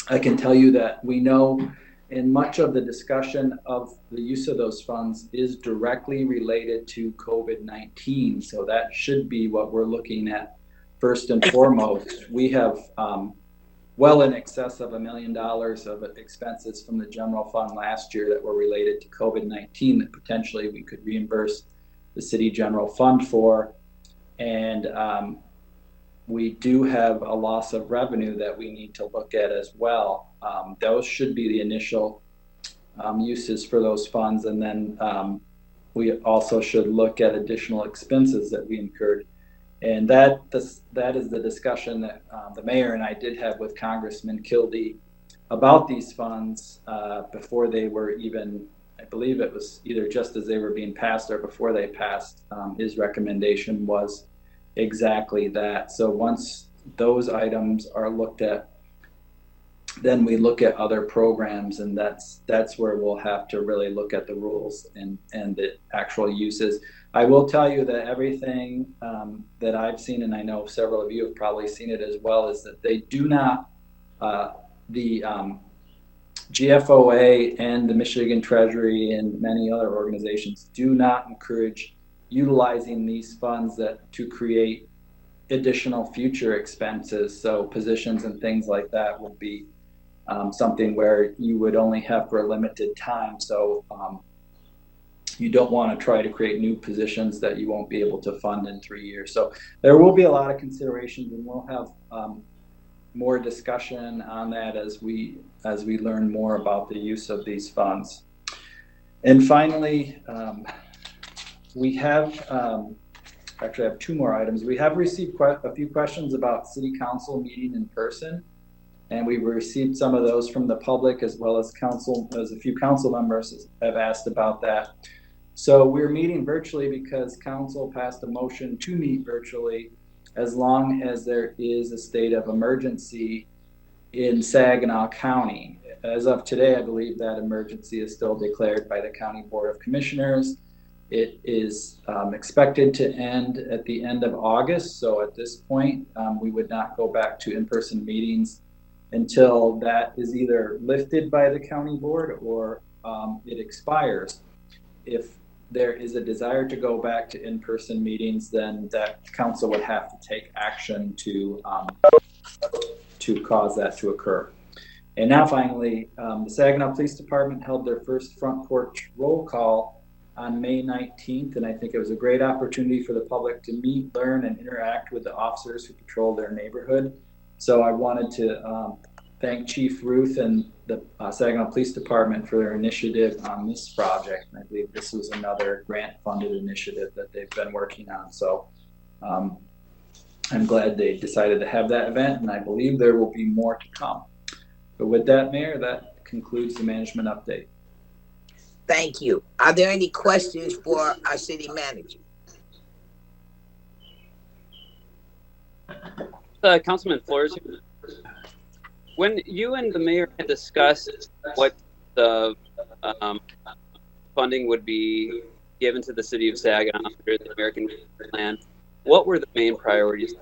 I can tell you that we know And much of the discussion of the use of those funds is directly related to COVID-19. So that should be what we're looking at first and foremost. We have well in excess of $1 million of expenses from the general fund last year that were related to COVID-19 that potentially we could reimburse the city general fund for. And we do have a loss of revenue that we need to look at as well. Those should be the initial uses for those funds. And then we also should look at additional expenses that we incurred. And that is the discussion that the mayor and I did have with Congressman Kildee about these funds before they were even, I believe it was either just as they were being passed or before they passed. His recommendation was exactly that. So once those items are looked at, then we look at other programs, and that's where we'll have to really look at the rules and the actual uses. I will tell you that everything that I've seen, and I know several of you have probably seen it as well, is that they do not, the GFOA and the Michigan Treasury and many other organizations do not encourage utilizing these funds to create additional future expenses. So positions and things like that would be something where you would only have for a limited time. So you don't want to try to create new positions that you won't be able to fund in 3 years. So there will be a lot of considerations, and we'll have more discussion on that as we learn more about the use of these funds. And finally, we have actually I have two more items. We have received a few questions about city council meeting in person, and we've received some of those from the public as well as a few council members have asked about that. So we're meeting virtually because council passed a motion to meet virtually as long as there is a state of emergency in Saginaw County. As of today, I believe that emergency is still declared by the County Board of Commissioners. It is expected to end at the end of August. So at this point, we would not go back to in-person meetings until that is either lifted by the county board or it expires. If there is a desire to go back to in-person meetings, then that council would have to take action to cause that to occur. And now finally, the Saginaw Police Department held their first front porch roll call on May 19th, and I think it was a great opportunity for the public to meet, learn, and interact with the officers who patrol their neighborhood. So I wanted to thank Chief Ruth and the Saginaw Police Department for their initiative on this project. And I believe this was another grant-funded initiative that they've been working on. So I'm glad they decided to have that event, and I believe there will be more to come. But with that, Mayor, that concludes the management update. Thank you. Are there any questions for our city manager? Councilman Flores, when you and the mayor had discussed what the funding would be given to the city of Saginaw under the American Plan, what were the main priorities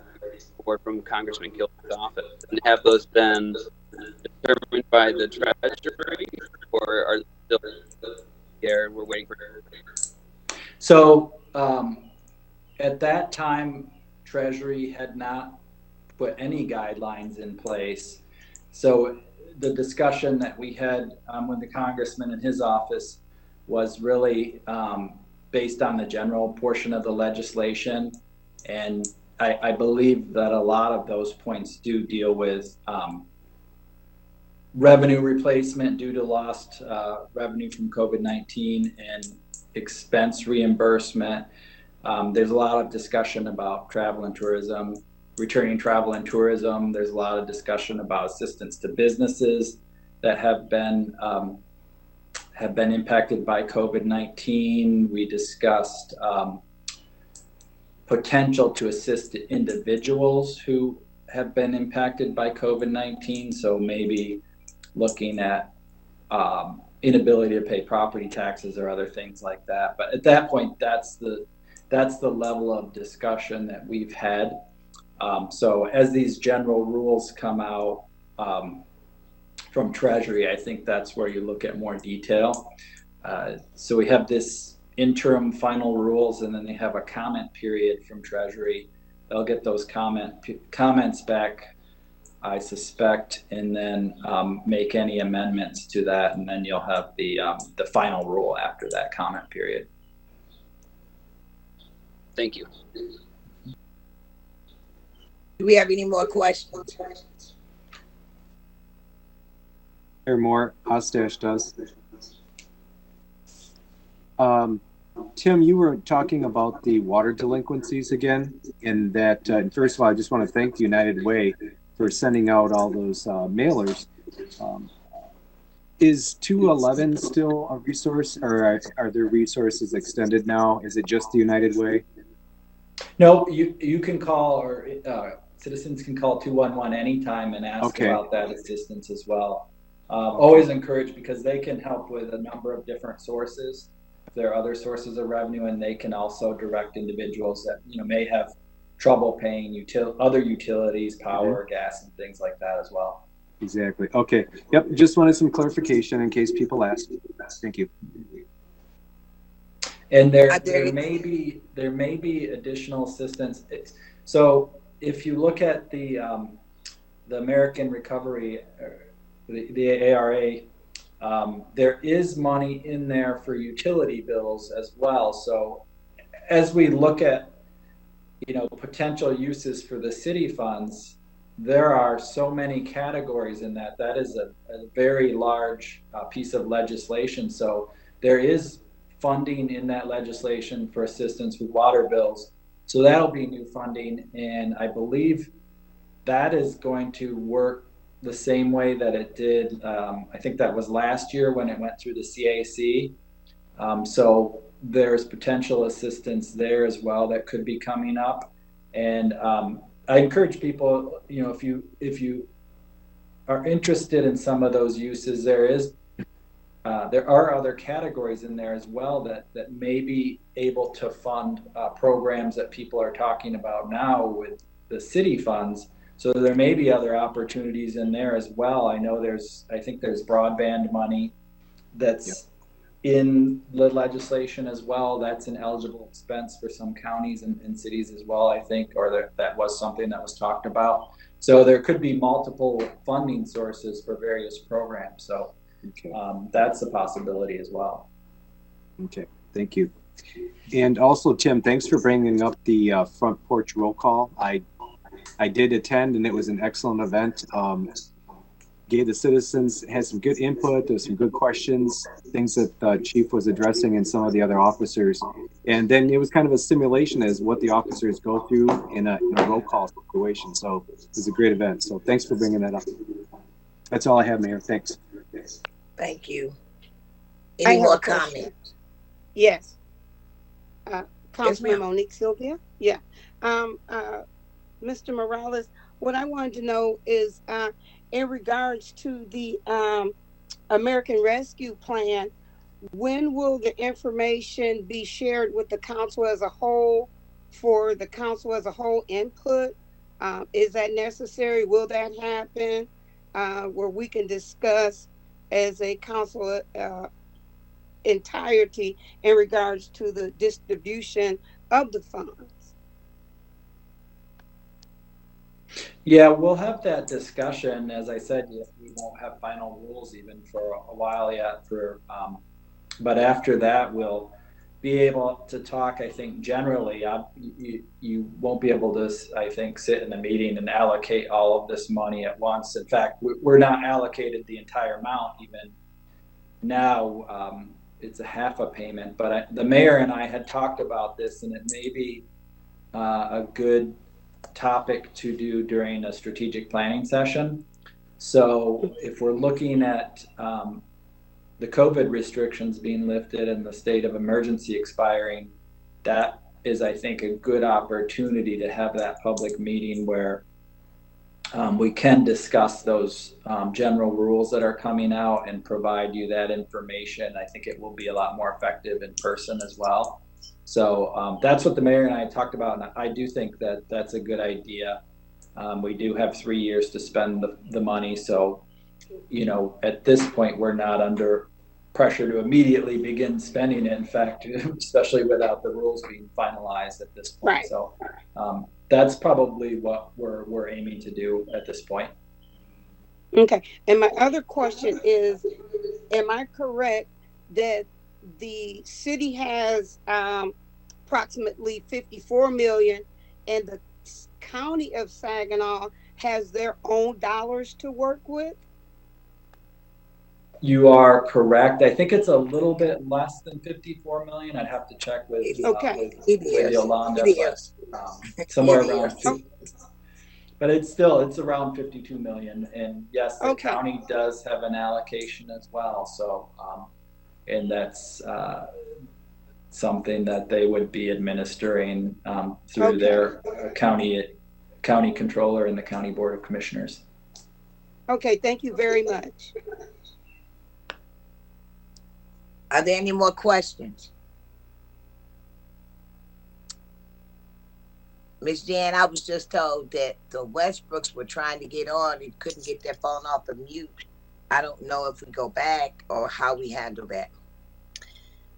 from Congressman Kildee's office? And have those been determined by the Treasury, or are they still here? We're waiting for. So at that time, Treasury had not put any guidelines in place. So the discussion that we had with the congressman in his office was really based on the general portion of the legislation. And I believe that a lot of those points do deal with revenue replacement due to lost revenue from COVID-19 and expense reimbursement. There's a lot of discussion about travel and tourism, returning travel and tourism. There's a lot of discussion about assistance to businesses that have been impacted by COVID-19. We discussed potential to assist individuals who have been impacted by COVID-19. So maybe looking at inability to pay property taxes or other things like that. But at that point, that's the level of discussion that we've had. So as these general rules come out, from Treasury, I think that's where you look at more detail. So we have this interim final rules, and then they have a comment period from Treasury. They'll get those comments back, I suspect, and then make any amendments to that, and then you'll have the final rule after that comment period. Thank you. Do we have any more questions? Mayor Moore, Ostash does. Tim, you were talking about the water delinquencies again, and that, first of all, I just want to thank United Way for sending out all those mailers. Is 211 still a resource, or are there resources extended now? Is it just the United Way? No, you can call, or citizens can call 211 anytime and ask about that assistance as well. Always encourage, because they can help with a number of different sources. If there are other sources of revenue, and they can also direct individuals that may have trouble paying other utilities, power, gas, and things like that as well. Exactly. Okay. Yep. Just wanted some clarification in case people ask. Thank you. And there may be additional assistance. So if you look at the American Recovery, the ARA, there is money in there for utility bills as well. So as we look at potential uses for the city funds, there are so many categories in that. That is a very large piece of legislation. So there is funding in that legislation for assistance with water bills. So that'll be new funding. And I believe that is going to work the same way that it did. I think that was last year when it went through the CAC. So there's potential assistance there as well that could be coming up. And I encourage people, if you are interested in some of those uses, there are other categories in there as well that may be able to fund programs that people are talking about now with the city funds. So there may be other opportunities in there as well. I know I think there's broadband money that's in the legislation as well. That's an eligible expense for some counties and cities as well, I think, or that was something that was talked about. So there could be multiple funding sources for various programs. So that's a possibility as well. Okay, thank you. And also, Tim, thanks for bringing up the front porch roll call. I did attend, and it was an excellent event. Gave the citizens, had some good input. There's some good questions, things that the chief was addressing and some of the other officers. And then it was kind of a simulation as what the officers go through in a roll call situation. So it was a great event. So thanks for bringing that up. That's all I have, Mayor. Thanks. Thank you. Any more comments? Yes. Councilman Monique Sylvia? Yeah. Mr. Morales, what I wanted to know is in regards to the American Rescue Plan, when will the information be shared with the council as a whole for the council as a whole input? Is that necessary? Will that happen where we can discuss as a council entirety in regards to the distribution of the funds? Yeah, we'll have that discussion. As I said, we won't have final rules even for a while yet. But after that, we'll be able to talk. I think generally, you won't be able to, I think, sit in a meeting and allocate all of this money at once. In fact, we're not allocated the entire amount even now. It's a half a payment. But the mayor and I had talked about this, and it may be a good topic to do during a strategic planning session. So if we're looking at the COVID restrictions being lifted and the state of emergency expiring, that is, I think, a good opportunity to have that public meeting where we can discuss those general rules that are coming out and provide you that information. I think it will be a lot more effective in person as well. So that's what the mayor and I talked about, and I do think that that's a good idea. We do have 3 years to spend the money, so at this point, we're not under pressure to immediately begin spending it. In fact, especially without the rules being finalized at this point. Right. So that's probably what we're aiming to do at this point. Okay. And my other question is, am I correct that the city has approximately 54 million and the county of Saginaw has their own dollars to work with? You are correct. I think it's a little bit less than 54 million. I'd have to check with Okay. Yolanda, It is. but somewhere It around is. 50, but it's around 52 million. And yes, the Okay. county does have an allocation as well. So, and that's something that they would be administering through their county controller and the county board of commissioners. Okay. Thank you very much. Are there any more questions? Miss Jan, I was just told that the Westbrooks were trying to get on and couldn't get their phone off of mute. I don't know if we go back or how we handle that.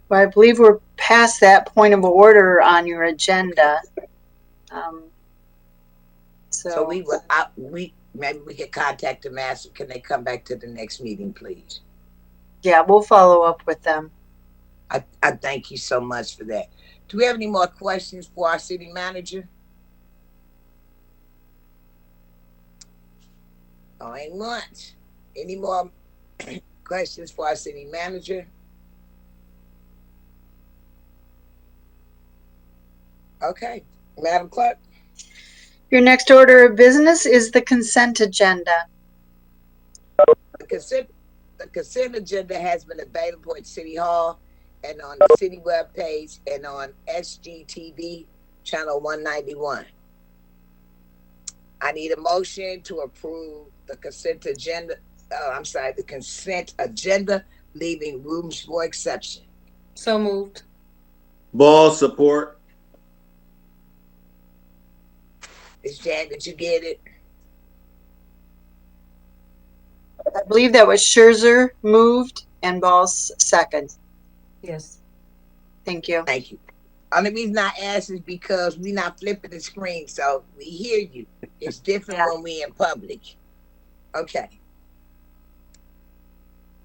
Well, I believe we're past that point of order on your agenda. So we maybe we could contact the master. Can they come back to the next meeting, please? Yeah, we'll follow up with them. I thank you so much for that. Do we have any more questions for our city manager? Oh, ain't much. Any more questions for our city manager? Okay, Madam Clerk. Your next order of business is the consent agenda. The consent agenda has been available at City Hall and on the city webpage and on SGTV channel 191. I need a motion to approve the consent agenda. The consent agenda, leaving rooms for exception. So moved. Ball support. Ms. Jan, did you get it? I believe that was Scherzer moved and Ball's second. Yes. Thank you. Thank you. Only reason I ask is because we're not flipping the screen, so we hear you. It's different when we're in public. Okay.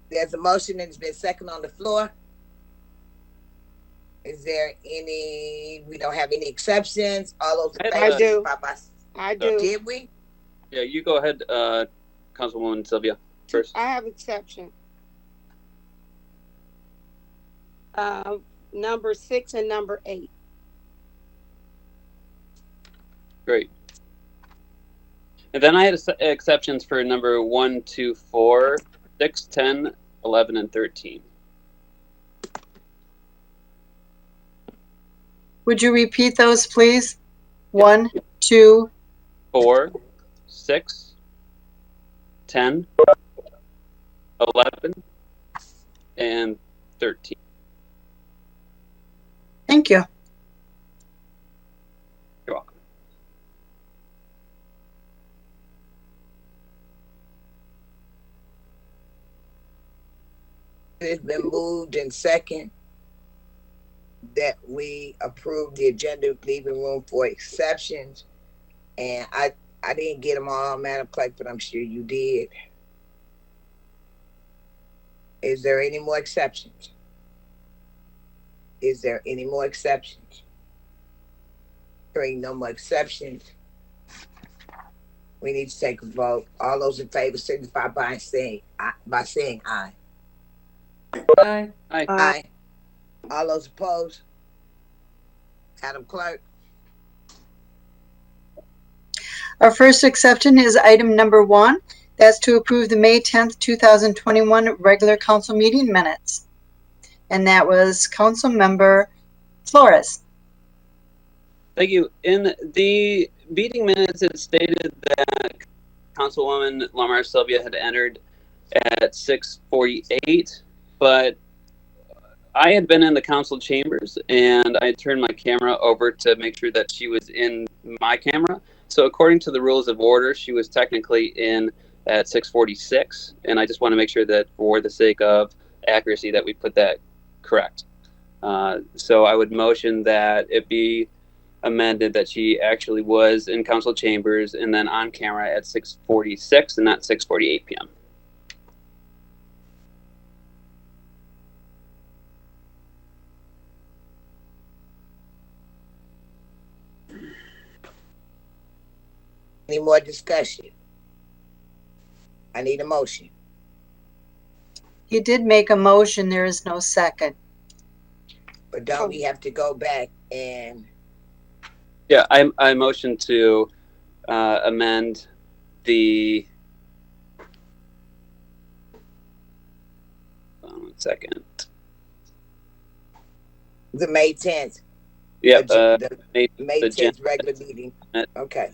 There's a motion that has been second on the floor. Is there any? We don't have any exceptions. All those in favor? I do. Did we? Yeah, you go ahead, Councilwoman Sylvia, first. I have exception. Number 6 and number 8. Great. And then I had exceptions for number 1, 2, 4, 6, 10, 11, and 13. Would you repeat those, please? 1, 2, 4, 6, 10, 11, and 13. Thank you. You're welcome. It's been moved in second that we approve the agenda, leaving room for exceptions. And I didn't get them all, Madam Clerk, but I'm sure you did. Is there any more exceptions? Is there any more exceptions? Hearing no more exceptions, we need to take a vote. All those in favor signify by saying aye. Aye. Aye. Aye. All those opposed? Madam Clerk. Our first exception is item number 1. That's to approve the May 10th, 2021 regular council meeting minutes. And that was Council Member Flores. Thank you. In the meeting minutes, it stated that Councilwoman Lamar Sylvia had entered at 6:48, but I had been in the council chambers and I turned my camera over to make sure that she was in my camera. So according to the rules of order, she was technically in at 6:46, and I just want to make sure that for the sake of accuracy that we put that correct. So I would motion that it be amended that she actually was in council chambers and then on camera at 6:46 and not 6:48 p.m. Any more discussion? I need a motion. You did make a motion. There is no second. But don't we have to go back and? Yeah, I motion to amend the. One second. The May 10th. Yep. The May 10th regular meeting. Okay.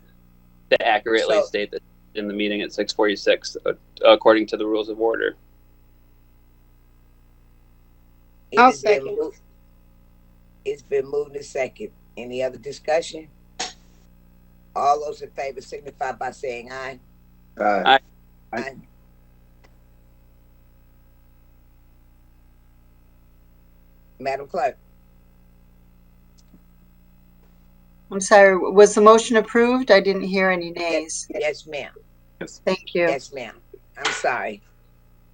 To accurately state that in the meeting at 6:46, according to the rules of order. I'll second. It's been moved to second. Any other discussion? All those in favor signify by saying aye. Aye. Aye. Madam Clerk. I'm sorry, was the motion approved? I didn't hear any nays. Yes, ma'am. Thank you. Yes, ma'am. I'm sorry.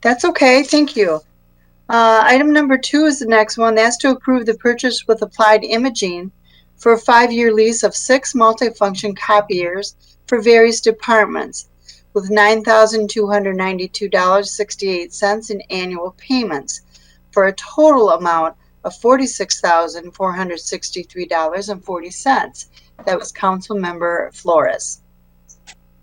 That's okay. Thank you. Item number 2 is the next one. That's to approve the purchase with Applied Imaging for a 5-year lease of 6 multifunction copiers for various departments with $9,292.68 in annual payments for a total amount of $46,463.40. That was Council Member Flores.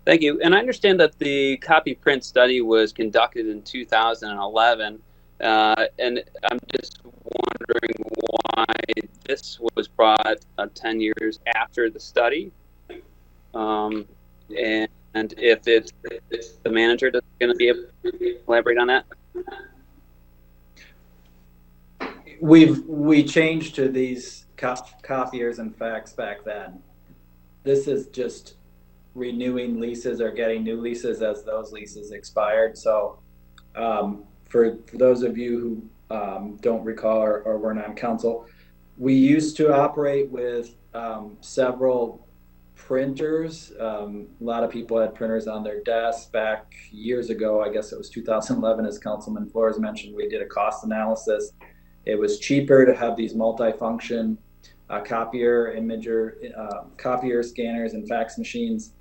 Thank you. And I understand that the copy print study was conducted in 2011. And I'm just wondering why this was brought 10 years after the study. And if it's the manager that's going to be able to elaborate on that. We changed to these copiers and fax back then. This is just renewing leases or getting new leases as those leases expired. So for those of you who don't recall or weren't on council, we used to operate with several printers. A lot of people had printers on their desks back years ago. I guess it was 2011, as Councilman Flores mentioned. We did a cost analysis. It was cheaper to have these multifunction copier, scanners, and fax machines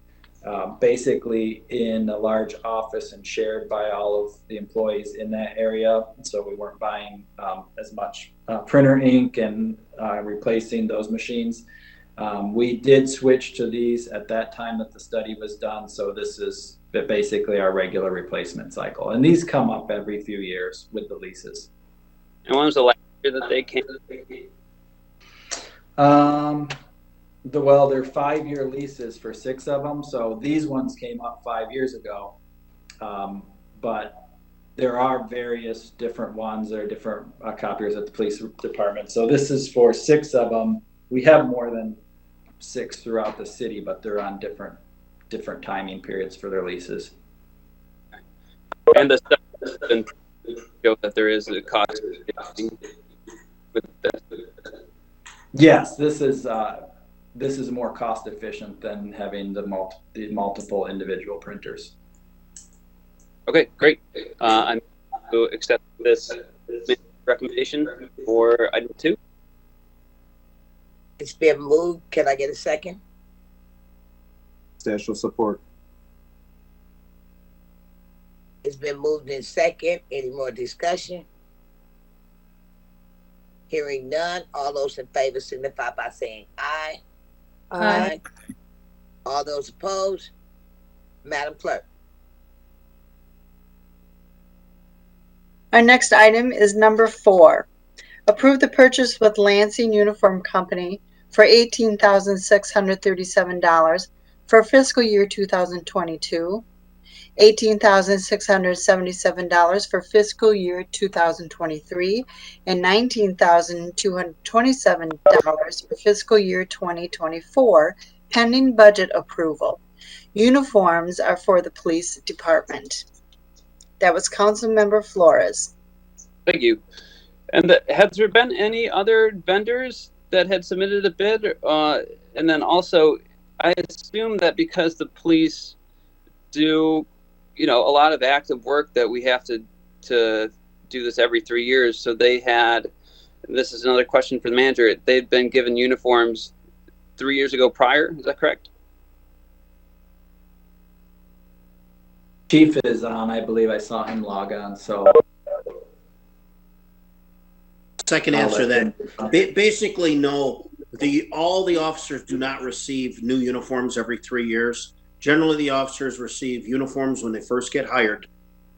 basically in a large office and shared by all of the employees in that area. So we weren't buying as much printer ink and replacing those machines. We did switch to these at that time that the study was done. So this is basically our regular replacement cycle. And these come up every few years with the leases. And when was the last year that they came? They're 5-year leases for 6 of them. So these ones came up 5 years ago. But there are various different ones. There are different copiers at the police department. So this is for 6 of them. We have more than 6 throughout the city, but they're on different timing periods for their leases. And the study doesn't show that there is a cost with this. Yes, this is more cost efficient than having the multiple individual printers. Okay, great. I'm going to accept this recommendation for item 2. It's been moved. Can I get a second? Substantial support. It's been moved in second. Any more discussion? Hearing none. All those in favor signify by saying aye. Aye. All those opposed? Madam Clerk. Our next item is number 4. Approve the purchase with Lansing Uniform Company for $18,637 for fiscal year 2022, $18,677 for fiscal year 2023, and $19,227 for fiscal year 2024, pending budget approval. Uniforms are for the police department. That was Councilmember Flores. Thank you. And has there been any other vendors that had submitted a bid? And then also, I assume that because the police do, a lot of active work, that we have to do this every 3 years. So they had, this is another question for the manager, they'd been given uniforms 3 years ago prior. Is that correct? Chief is on. I believe I saw him log on. So I can answer that. Basically, no. All the officers do not receive new uniforms every 3 years. Generally, the officers receive uniforms when they first get hired,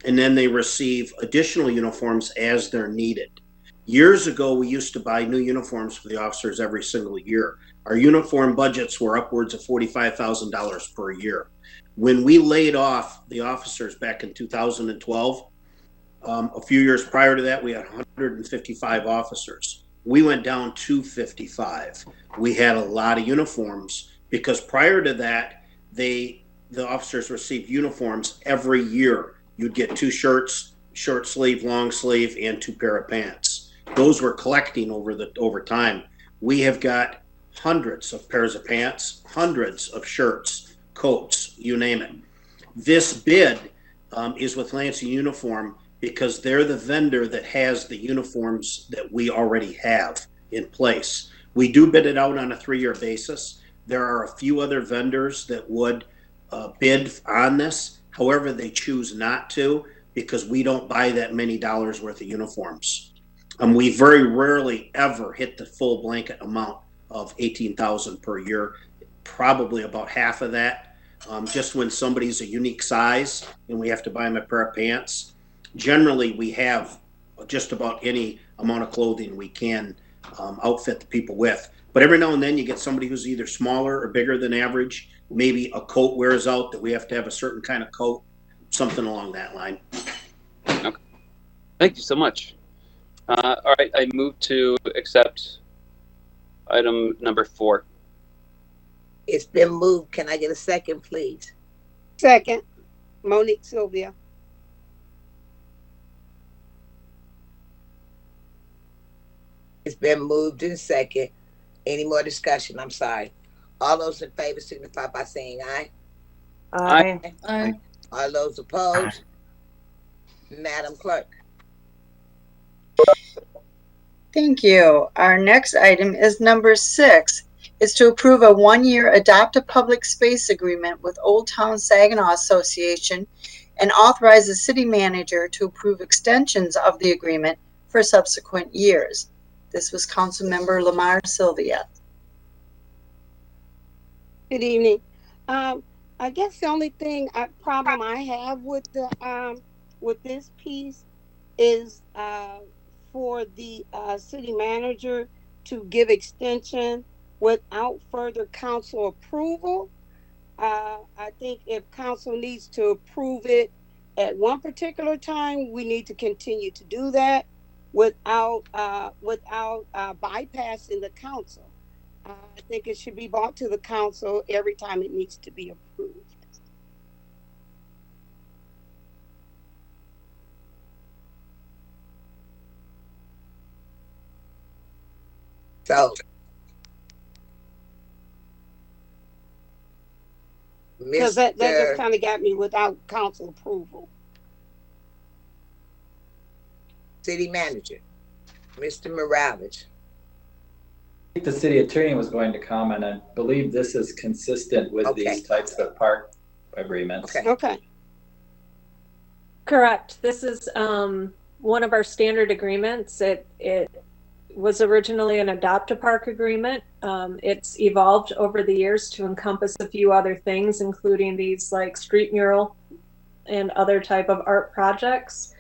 and then they receive additional uniforms as they're needed. Years ago, we used to buy new uniforms for the officers every single year. Our uniform budgets were upwards of $45,000 per year. When we laid off the officers back in 2012, a few years prior to that, we had 155 officers. We went down to 55. We had a lot of uniforms because prior to that, the officers received uniforms every year. You'd get 2 shirts, short sleeve, long sleeve, and 2 pair of pants. Those were collecting over time. We have got hundreds of pairs of pants, hundreds of shirts, coats, you name it. This bid is with Lansing Uniform because they're the vendor that has the uniforms that we already have in place. We do bid it out on a 3-year basis. There are a few other vendors that would bid on this. However, they choose not to because we don't buy that many dollars worth of uniforms. We very rarely ever hit the full blanket amount of $18,000 per year, probably about half of that. Just when somebody's a unique size and we have to buy them a pair of pants. Generally, we have just about any amount of clothing we can outfit the people with. But every now and then you get somebody who's either smaller or bigger than average. Maybe a coat wears out that we have to have a certain kind of coat, something along that line. Okay. Thank you so much. All right, I move to accept item number 4. It's been moved. Can I get a second, please? Second, Monique Sylvia. It's been moved in second. Any more discussion? I'm sorry. All those in favor signify by saying aye. Aye. Aye. All those opposed? Madam Clerk. Thank you. Our next item is number 6. Is to approve a 1-year adopt a public space agreement with Old Town Saginaw Association and authorize the city manager to approve extensions of the agreement for subsequent years. This was Councilmember Lamar Sylvia. Good evening. I guess the only problem I have with this piece is for the city manager to give extension without further council approval. I think if council needs to approve it at one particular time, we need to continue to do that without bypassing the council. I think it should be brought to the council every time it needs to be approved. So, because that just kind of got me without council approval. City Manager, Mr. Morales. I think the city attorney was going to comment. I believe this is consistent with these types of park agreements. Okay. Correct. This is one of our standard agreements. It was originally an adopt a park agreement. It's evolved over the years to encompass a few other things, including these like street mural and other type of art projects.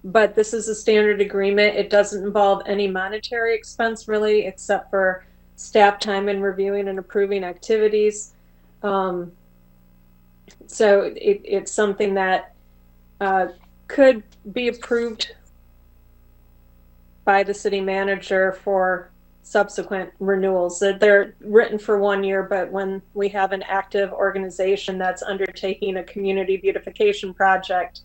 But this is a standard agreement. It doesn't involve any monetary expense really, except for staff time in reviewing and approving activities. So it's something that could be approved by the city manager for subsequent renewals. They're written for 1 year, but when we have an active organization that's undertaking a community beautification project,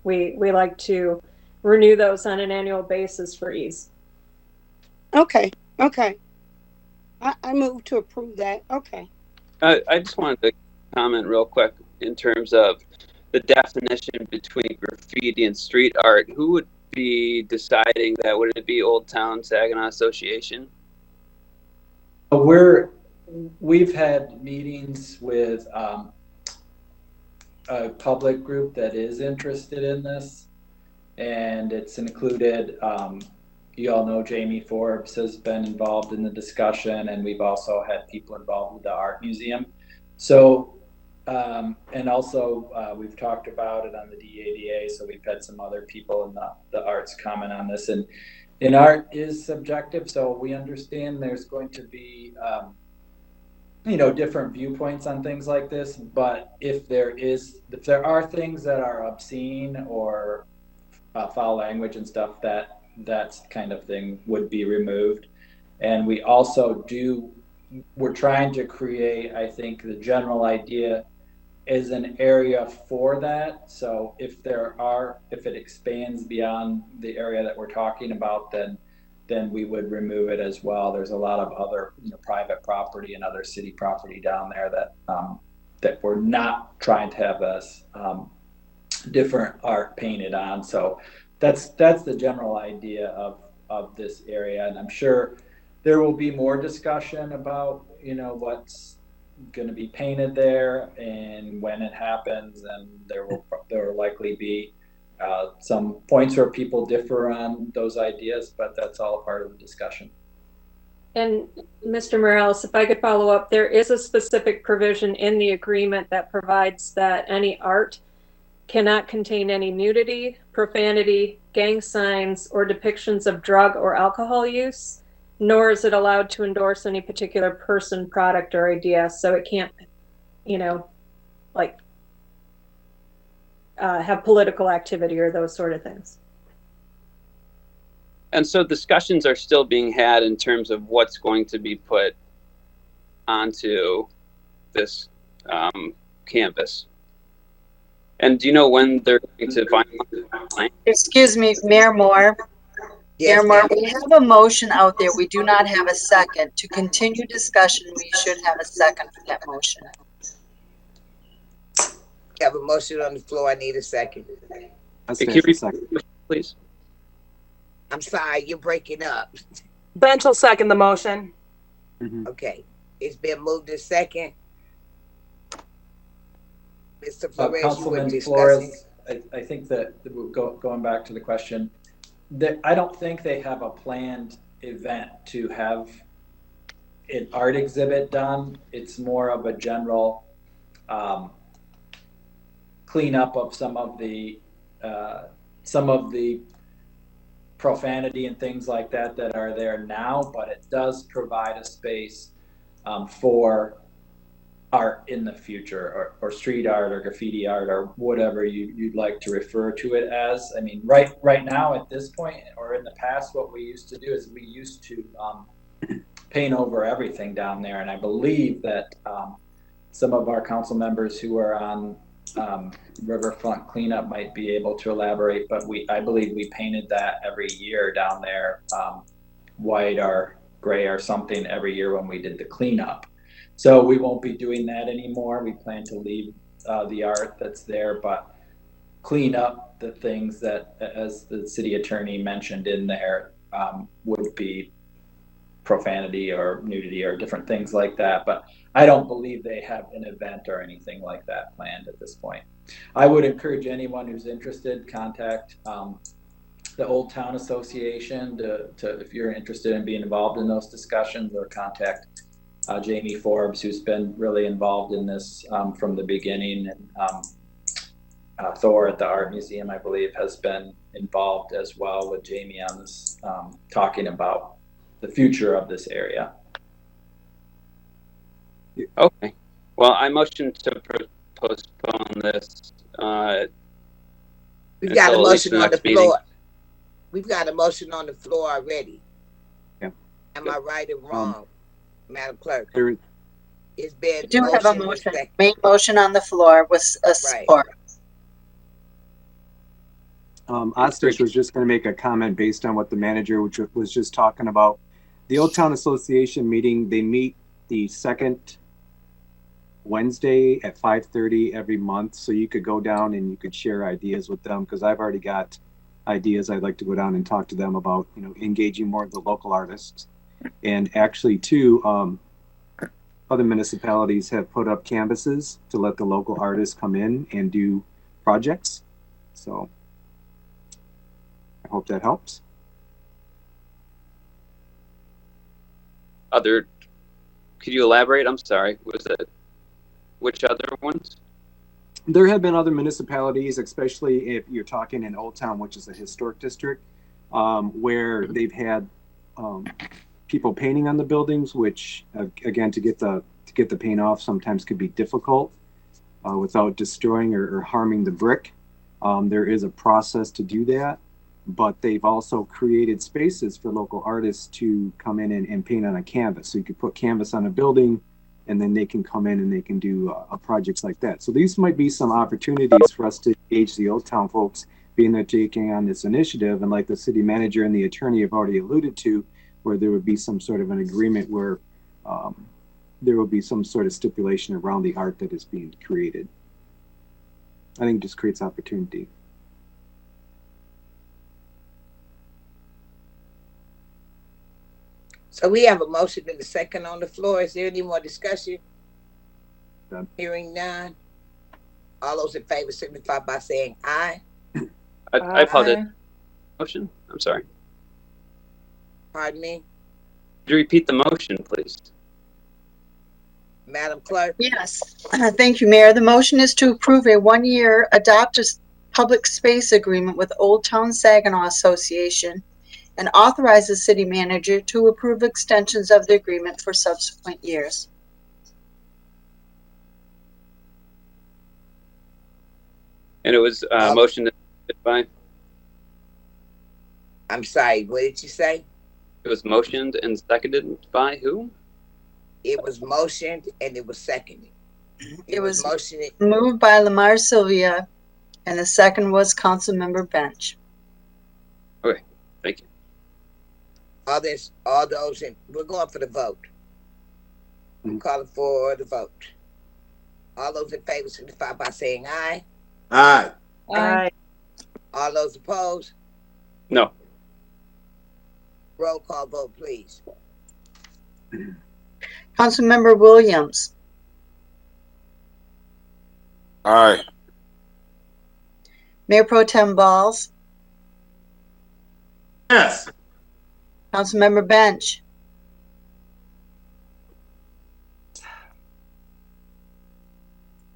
we like to renew those on an annual basis for ease. Okay. I move to approve that. Okay. I just wanted to comment real quick in terms of the definition between graffiti and street art. Who would be deciding that? Would it be Old Town Saginaw Association? We've had meetings with a public group that is interested in this, and it's included, you all know Jamie Forbes has been involved in the discussion, and we've also had people involved with the art museum. So, and also we've talked about it on the DADA, so we've had some other people in the arts comment on this, and art is subjective, so we understand there's going to be different viewpoints on things like this, but if there are things that are obscene or foul language and stuff, that kind of thing would be removed. And we also we're trying to create, I think the general idea is an area for that. So if it expands beyond the area that we're talking about, then we would remove it as well. There's a lot of other private property and other city property down there that we're not trying to have as different art painted on. So that's the general idea of this area, and I'm sure there will be more discussion about what's going to be painted there and when it happens, and there will likely be some points where people differ on those ideas, but that's all part of the discussion. And Mr. Morales, if I could follow up, there is a specific provision in the agreement that provides that any art cannot contain any nudity, profanity, gang signs, or depictions of drug or alcohol use, nor is it allowed to endorse any particular person, product, or idea. So it can't, have political activity or those sort of things. And so discussions are still being had in terms of what's going to be put onto this canvas. And do you know when they're going to finalize? Excuse me, Mayor Moore. Yes, Mayor Moore, we have a motion out there. We do not have a second. To continue discussion, we should have a second for that motion. we have a motion on the floor. I need a second. Can you repeat, please? I'm sorry, you're breaking up. Bench will second the motion. Okay, it's been moved to second. Mr. Flores, you were Councilman discussing. Flores, I think that going back to the question, that I don't think they have a planned event to have an art exhibit done. It's more of a general cleanup of some of the profanity and things like that are there now, but it does provide a space for art in the future, or street art or graffiti art or whatever you'd like to refer to it as. I mean, right now at this point, or in the past, what we used to do is we used to paint over everything down there, and I believe that some of our council members who are on riverfront cleanup might be able to elaborate, but I believe we painted that every year down there, white or gray or something every year when we did the cleanup. So we won't be doing that anymore. We plan to leave the art that's there, but clean up the things that, as the city attorney mentioned in there, would be profanity or nudity or different things like that. But I don't believe they have an event or anything like that planned at this point. I would encourage anyone who's interested, contact the Old Town Association to if you're interested in being involved in those discussions, or contact Jamie Forbes, who's been really involved in this from the beginning, and Thor at the Art Museum, I believe, has been involved as well with Jamie on this, talking about the future of this area. Okay. Well, I motion to postpone this. We've got a motion on the floor. Meeting. We've got a motion on the floor already. Yeah. Am I right or wrong, Madam Clerk? It's been We do have a motion. Main motion on the floor with a support. Ostrich was just going to make a comment based on what the manager was just talking about. The Old Town Association meeting, they meet the second Wednesday at 5:30 every month. So you could go down and you could share ideas with them, because I've already got ideas I'd like to go down and talk to them about, you know, engaging more of the local artists. And actually too, other municipalities have put up canvases to let the local artists come in and do projects. So I hope that helps. Could you elaborate? I'm sorry. Was it which other ones? There have been other municipalities, especially if you're talking in Old Town, which is a historic district, where they've had people painting on the buildings, which again, to get the paint off sometimes could be difficult without destroying or harming the brick. There is a process to do that, but they've also created spaces for local artists to come in and paint on a canvas. So you could put canvas on a building, and then they can come in and they can do projects like that. So these might be some opportunities for us to engage the Old Town folks, being they're taking on this initiative. And like the city manager and the attorney have already alluded to, where there would be some sort of an agreement where there will be some sort of stipulation around the art that is being created. I think it just creates opportunity. So we have a motion and a second on the floor. Is there any more discussion? None. Hearing none. All those in favor signify by saying aye. I apologize. Motion? I'm sorry. Pardon me? Could you repeat the motion, please? Madam Clerk? Yes. Thank you, Mayor. The motion is to approve a one-year adopted public space agreement with Old Town Saginaw Association and authorize the city manager to approve extensions of the agreement for subsequent years. And it was motion by? I'm sorry, what did you say? It was motioned and seconded by who? It was motioned and it was seconded. It was motioned. Moved by Lamar Sylvia, and the second was Councilmember Bench. Okay, thank you. All those we're going for the vote. I'm calling for the vote. All those in favor signify by saying aye. Aye. Aye. All those opposed? No. Roll call vote, please. Councilmember Williams. Aye. Mayor Pro Tem Balls. Yes. Councilmember Bench.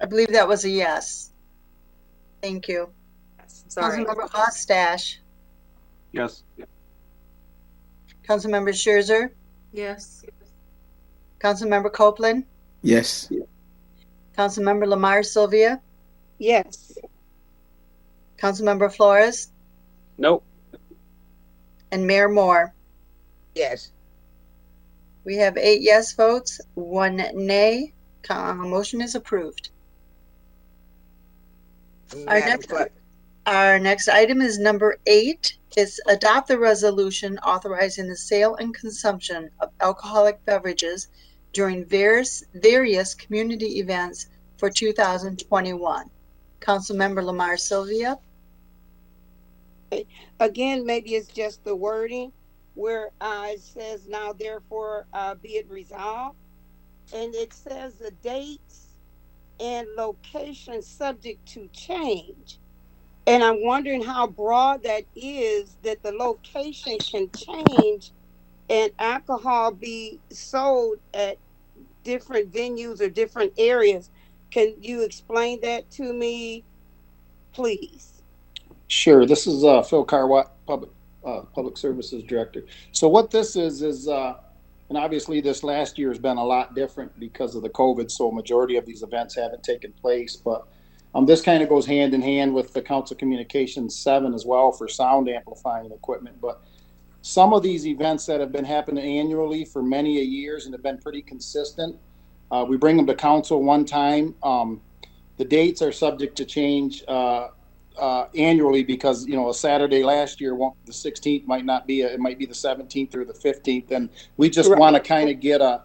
I believe that was a yes. Thank you. Sorry. Councilmember Ostash. Yes. Councilmember Scherzer. Yes. Councilmember Copeland. Yes. Councilmember Lamar Sylvia. Yes. Councilmember Flores. Nope. And Mayor Moore. Yes. We have 8 yes votes, 1 nay. Motion is approved. Our next item is number 8. It's adopt the resolution authorizing the sale and consumption of alcoholic beverages during various community events for 2021. Councilmember Lamar Sylvia. Again, maybe it's just the wording where it says now therefore be it resolved, and it says the dates and location subject to change. And I'm wondering how broad that is, that the location can change and alcohol be sold at different venues or different areas. Can you explain that to me, please? Sure. This is Phil Carwatt, Public Services Director. So what this is, and obviously this last year has been a lot different because of the COVID, so a majority of these events haven't taken place. But this kind of goes hand in hand with the Council Communications 7 as well for sound amplifying equipment. But some of these events that have been happening annually for many a years and have been pretty consistent, we bring them to council one time. The dates are subject to change annually because, you know, a Saturday last year, the 16th might not be, it might be the 17th or the 15th. And we just want to kind of get a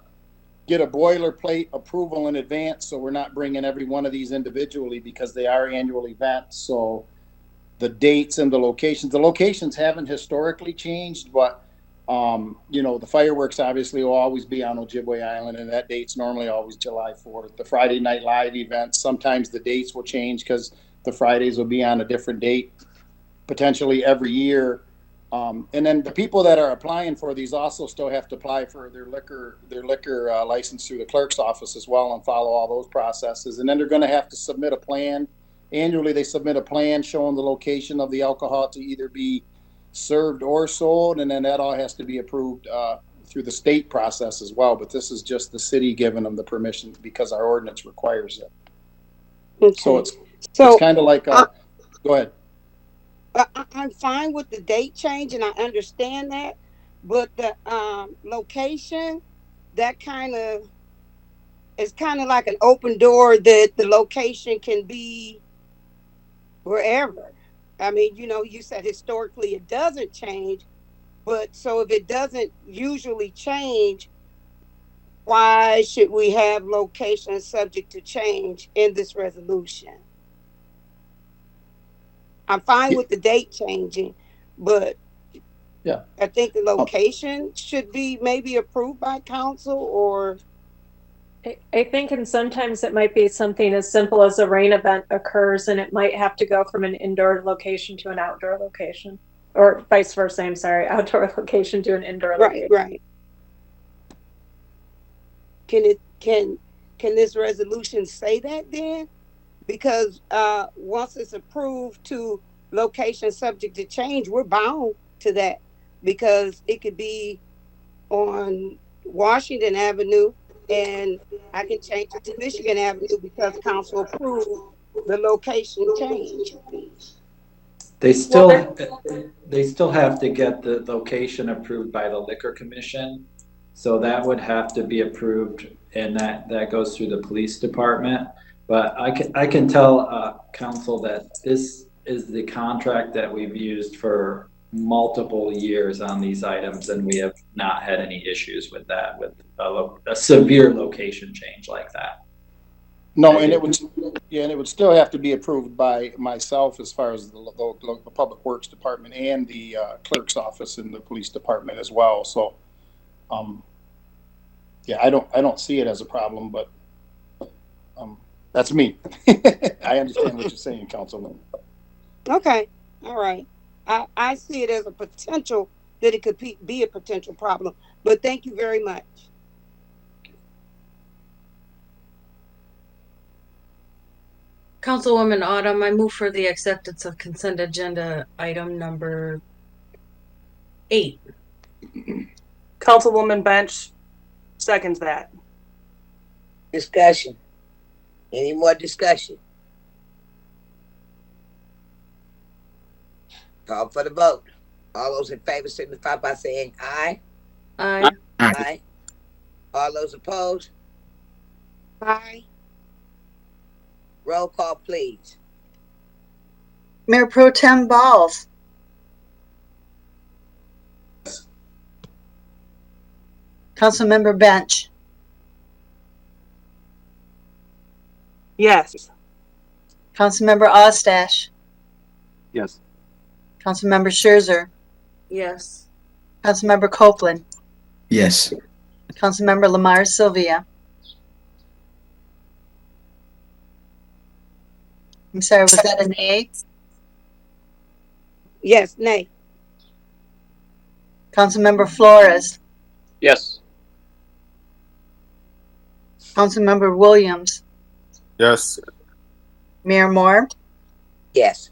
boilerplate approval in advance, so we're not bringing every one of these individually because they are annual events. So the dates and the locations haven't historically changed, but you know, the fireworks obviously will always be on Ojibwe Island, and that date's normally always July 4th. The Friday Night Live events, sometimes the dates will change because the Fridays will be on a different date potentially every year. And then the people that are applying for these also still have to apply for their liquor license through the clerk's office as well and follow all those processes. And then they're going to have to submit a plan. Annually, they submit a plan showing the location of the alcohol to either be served or sold, and then that all has to be approved through the state process as well. But this is just the city giving them the permission because our ordinance requires it. Okay. So it's kind of like go ahead. I'm fine with the date change, and I understand that, but the location, that it's kind of like an open door that the location can be wherever. I mean, you know, you said historically it doesn't change, but so if it doesn't usually change, why should we have locations subject to change in this resolution? I'm fine with the date changing, but yeah, I think the location should be maybe approved by council, or I think, and sometimes it might be something as simple as a rain event occurs and it might have to go from an indoor location to an outdoor location, or vice versa. I'm sorry, outdoor location to an indoor location. Right. Can this resolution say that then? Because once it's approved to location subject to change, we're bound to that, because it could be on Washington Avenue and I can change it to Michigan Avenue because council approved the location change. They still have to get the location approved by the Liquor Commission. So that would have to be approved, and that goes through the police department. But I can tell council that this is the contract that we've used for multiple years on these items, and we have not had any issues with that, with a severe location change like that. No, and it would still have to be approved by myself as far as the Public Works Department and the clerk's office and the police department as well. So, yeah, I don't see it as a problem, but that's me. I understand what you're saying, Councilman. Okay, all right. I see it as a potential that it could be a potential problem, but thank you very much. Councilwoman Autumn, I move for the acceptance of consent agenda item number 8. Councilwoman Bench seconds that. Discussion. Any more discussion? Call for the vote. All those in favor signify by saying aye. Aye. Aye. All those opposed? Aye. Roll call, please. Mayor Pro Tem Balls. Councilmember Bench. Yes. Councilmember Ostash. Yes. Councilmember Scherzer. Yes. Councilmember Copeland. Yes. Councilmember Lamar Sylvia. I'm sorry, was that an A? Yes, nay. Councilmember Flores. Yes. Councilmember Williams. Yes. Mayor Moore. Yes.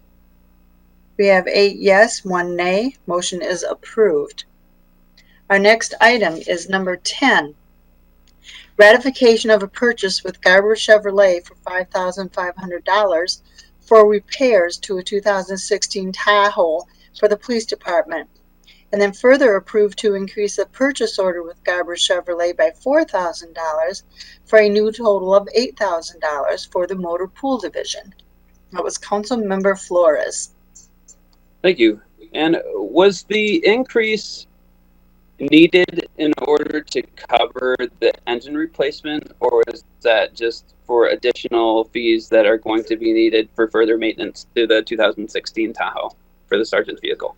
We have 8 yes, 1 nay. Motion is approved. Our next item is number 10. Ratification of a purchase with Garber Chevrolet for $5,500 for repairs to a 2016 Tahoe for the police department. And then further approve to increase the purchase order with Garber Chevrolet by $4,000 for a new total of $8,000 for the motor pool division. That was Councilmember Flores. Thank you. And was the increase needed in order to cover the engine replacement, or was that just for additional fees that are going to be needed for further maintenance to the 2016 Tahoe for the sergeant's vehicle?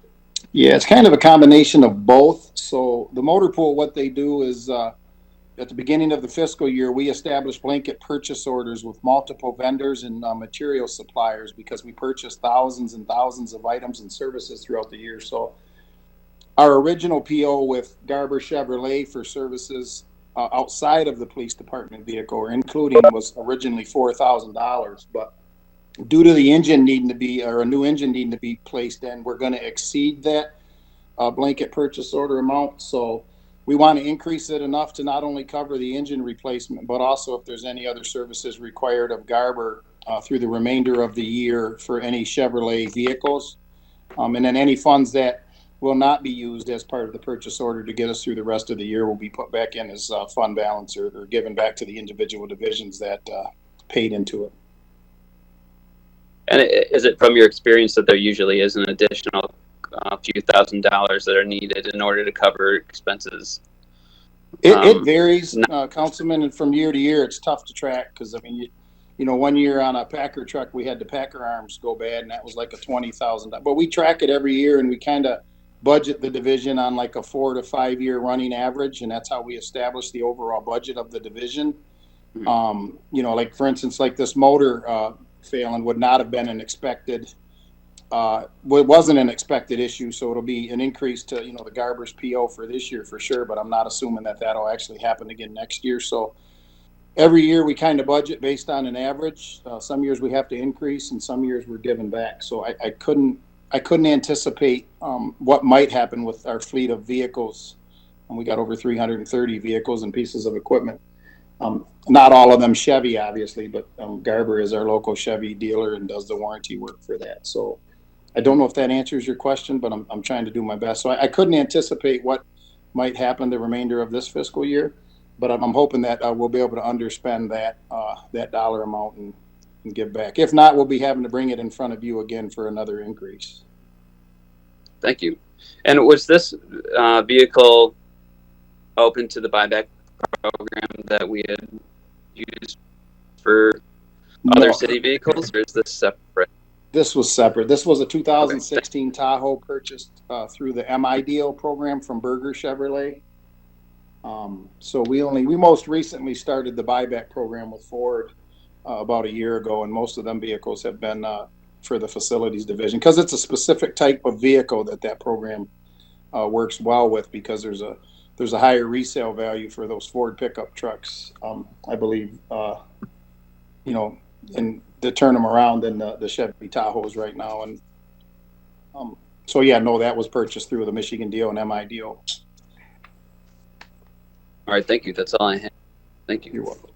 Yeah, it's kind of a combination of both. So the motor pool, what they do is at the beginning of the fiscal year, we establish blanket purchase orders with multiple vendors and material suppliers because we purchase thousands and thousands of items and services throughout the year. So our original PO with Garber Chevrolet for services outside of the police department vehicle, or including, was originally $4,000. But due to the engine needing to be, or a new engine needing to be placed in, we're going to exceed that blanket purchase order amount. So we want to increase it enough to not only cover the engine replacement, but also if there's any other services required of Garber through the remainder of the year for any Chevrolet vehicles. And then any funds that will not be used as part of the purchase order to get us through the rest of the year will be put back in as fund balance or given back to the individual divisions that paid into it. And is it from your experience that there usually is an additional few $1,000s that are needed in order to cover expenses? It varies, Councilman, and from year to year, it's tough to track because, I mean, you know, one year on a Packer truck, we had the Packer arms go bad, and that was like a $20,000. But we track it every year, and we kind of budget the division on like a 4 to 5 year running average, and that's how we establish the overall budget of the division. You know, like for instance, like this motor failing would not have been an expected. Well, it wasn't an expected issue, so it'll be an increase to, you know, the Garber's PO for this year for sure, but I'm not assuming that that'll actually happen again next year. So every year we kind of budget based on an average. Some years we have to increase and some years we're giving back. So I couldn't anticipate what might happen with our fleet of vehicles. And we got over 330 vehicles and pieces of equipment. Not all of them Chevy, obviously, but Garber is our local Chevy dealer and does the warranty work for that. So I don't know if that answers your question, but I'm trying to do my best. So I couldn't anticipate what might happen the remainder of this fiscal year, but I'm hoping that we'll be able to underspend that dollar amount and give back. If not, we'll be having to bring it in front of you again for another increase. Thank you. And was this vehicle open to the buyback program that we had used for other city vehicles, or is this separate? This was separate. This was a 2016 Tahoe purchased through the MI deal program from Berger Chevrolet. So we most recently started the buyback program with Ford about a year ago, and most of them vehicles have been for the facilities division because it's a specific type of vehicle that program works well with, because there's a higher resale value for those Ford pickup trucks, I believe, you know, and to turn them around than the Chevy Tahoes right now. And so, yeah, no, that was purchased through the Michigan deal and MI deal. All right, thank you. That's all I have. Thank you. You're welcome.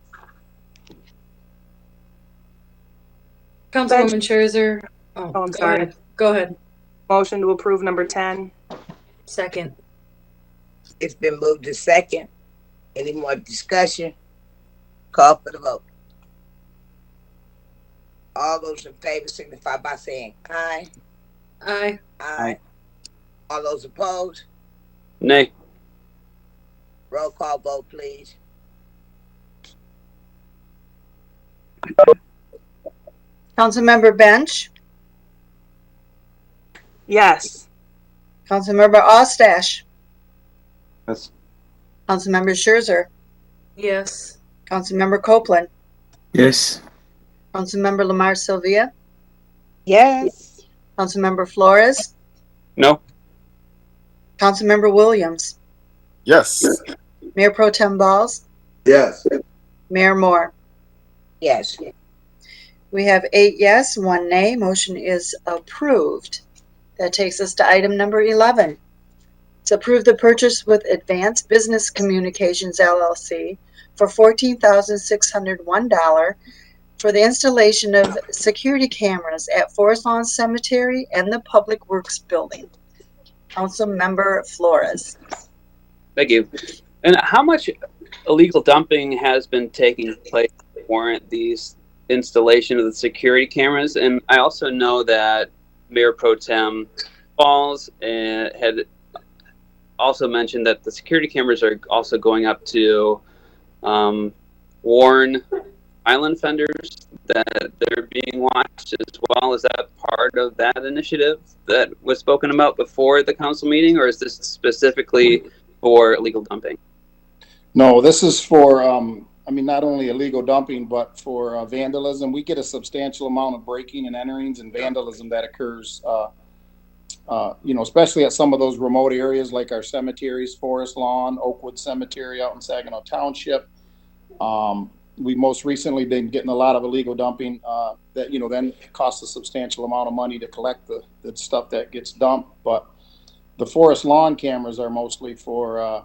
Councilwoman Scherzer. Oh, I'm sorry. ahead. Go ahead. Motion to approve number 10. Second. It's been moved to second. Any more discussion? Call for the vote. All those in favor signify by saying aye. Aye. Aye. All those opposed? Nay. Roll call vote, please. Councilmember Bench, Yes. Councilmember Ostash, Yes. Councilmember Scherzer, Yes. Councilmember Copeland, Yes. Councilmember Lamar Sylvia, Yes. Councilmember Flores, No. Councilmember Williams, Yes. Mayor Pro Tem Balls, Yes. Mayor Moore. Yes. We have 8 yes, 1 nay. Motion is approved. That takes us to item number 11. To approve the purchase with Advanced Business Communications LLC for $14,601 for the installation of security cameras at Forest Lawn Cemetery and the Public Works Building. Councilmember Flores. Thank you. And how much illegal dumping has been taking place to warrant these installation of the security cameras? And I also know that Mayor Pro Tem Falls had also mentioned that the security cameras are also going up to warn island vendors that they're being watched as well. Is that part of that initiative that was spoken about before the council meeting, or is this specifically for illegal dumping? No, this is for, I mean, not only illegal dumping, but for vandalism. We get a substantial amount of breaking and enterings and vandalism that occurs, especially at some of those remote areas like our cemeteries, Forest Lawn, Oakwood Cemetery out in Saginaw Township. We most recently been getting a lot of illegal dumping that, then costs a substantial amount of money to collect the stuff that gets dumped. But the Forest Lawn cameras are mostly for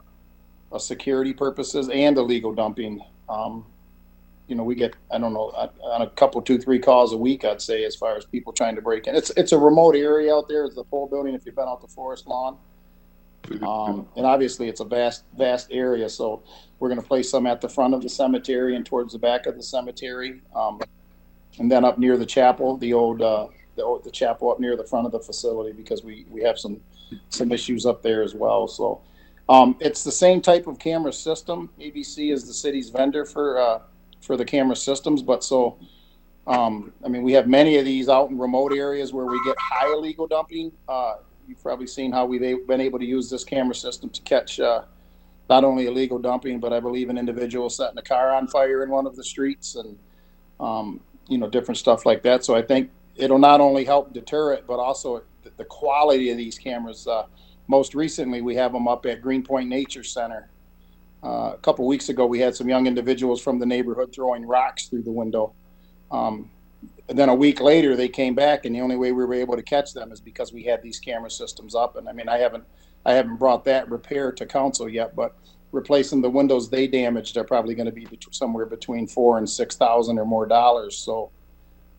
security purposes and illegal dumping. We get, I don't know, on a couple, 2-3 calls a week, I'd say, as far as people trying to break in. It's a remote area out there. It's the pole building if you've been out to Forest Lawn. And obviously it's a vast area. So we're going to place some at the front of the cemetery and towards the back of the cemetery. And then up near the chapel, the chapel up near the front of the facility, because we have some issues up there as well. So it's the same type of camera system. ABC is the city's vendor for the camera systems, but we have many of these out in remote areas where we get high illegal dumping. You've probably seen how we've been able to use this camera system to catch not only illegal dumping, but I believe an individual setting a car on fire in one of the streets and, different stuff like that. So I think it'll not only help deter it, but also the quality of these cameras. Most recently, we have them up at Greenpoint Nature Center. A couple weeks ago, we had some young individuals from the neighborhood throwing rocks through the window. And then a week later, they came back, and the only way we were able to catch them is because we had these camera systems up. And I haven't brought that repair to council yet, but replacing the windows they damaged are probably going to be somewhere between $4,000 and $6,000 or more dollars. So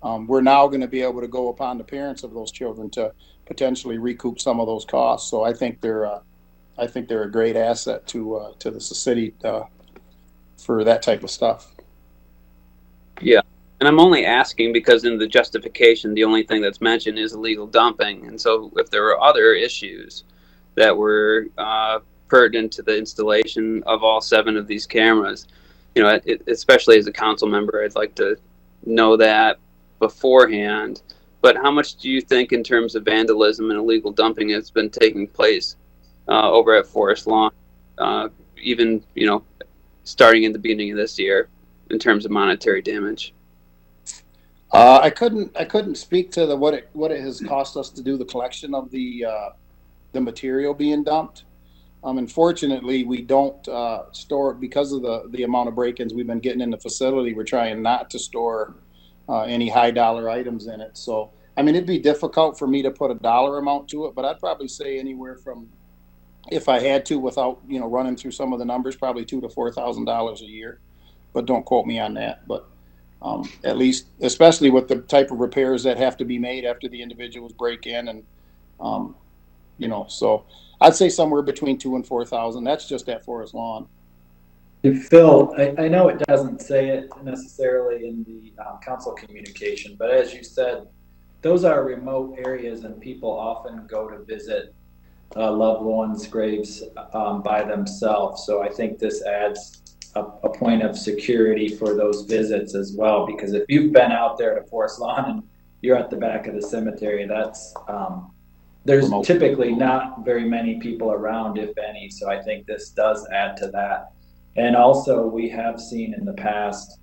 we're now going to be able to go upon the parents of those children to potentially recoup some of those costs. So I think they're a great asset to the city for that type of stuff. Yeah. And I'm only asking because in the justification, the only thing that's mentioned is illegal dumping. And so if there were other issues that were pertinent to the installation of all 7 of these cameras, especially as a council member, I'd like to know that beforehand. But how much do you think in terms of vandalism and illegal dumping has been taking place over at Forest Lawn, even, starting in the beginning of this year in terms of monetary damage? I couldn't speak to what it has cost us to do the collection of the material being dumped. Unfortunately, we don't store it because of the amount of break-ins we've been getting in the facility. We're trying not to store any high dollar items in it. So, it'd be difficult for me to put a dollar amount to it, but I'd probably say anywhere from, if I had to, without running through some of the numbers, probably $2,000 to $4,000 a year. But don't quote me on that. But at least, especially with the type of repairs that have to be made after the individuals break in, and so I'd say somewhere between $2,000 and $4,000. That's just at Forest Lawn. Phil, I know it doesn't say it necessarily in the council communication, but as you said, those are remote areas, and people often go to visit loved ones' graves by themselves. So I think this adds a point of security for those visits as well, because if you've been out there to Forest Lawn and you're at the back of the cemetery, that's there's typically not very many people around, if any. So I think this does add to that. And also, we have seen in the past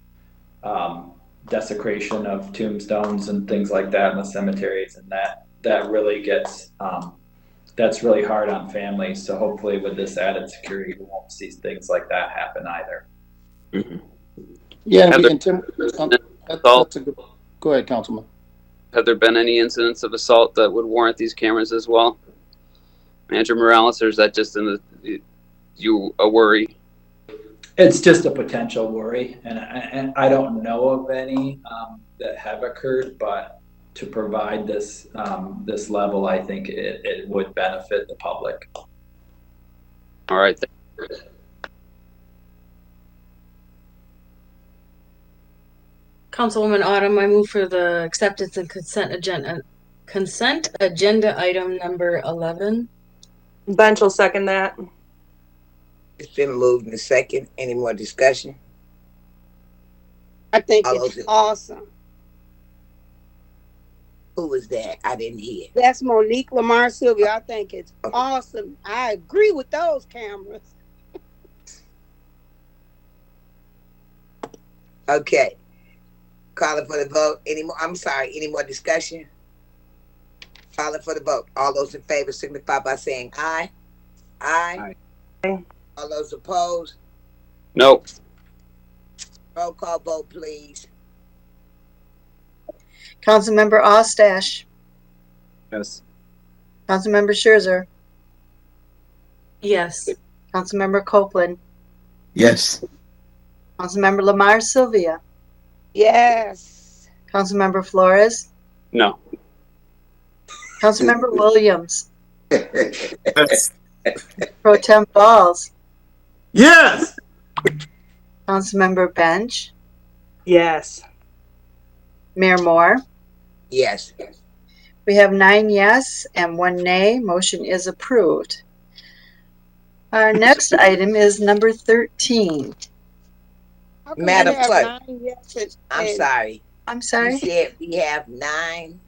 desecration of tombstones and things like that in the cemeteries, and that really gets that's really hard on families. So hopefully with this added security, we won't see things like that happen either. Mm-hmm. Yeah, Tim, that's a good. Go ahead, Councilman. Have there been any incidents of assault that would warrant these cameras as well, Manager Morales, or is that just a worry? It's just a potential worry, and I don't know of any that have occurred, but to provide this this level, I think it would benefit the public. All right. Councilwoman Autumn, I move for the acceptance and consent agenda item number 11. Bench will second that. It's been moved in a second. Any more discussion? I think All it's those- awesome. Who was that? I didn't hear. That's Monique Lamar Sylvia. I think it's awesome. I agree with those cameras. Okay. Calling for the vote. Any more discussion? Calling for the vote. All those in favor signify by saying aye. Aye. Aye. All those opposed? No. Roll call vote, please. Councilmember Ostash, Yes. Councilmember Scherzer, Yes. Councilmember Copeland, Yes. Councilmember Lamar Sylvia, Yes. Councilmember Flores, No. Councilmember Williams, Yes. Pro Tem Balls, Yes. Councilmember Bench, Yes. Mayor Moore. Yes. We have 9 yes and 1 nay. Motion is approved. Our next item is number 13. How come Madam we have Clerk. 9 yes I'm sorry. I'm You sorry. said we have 9.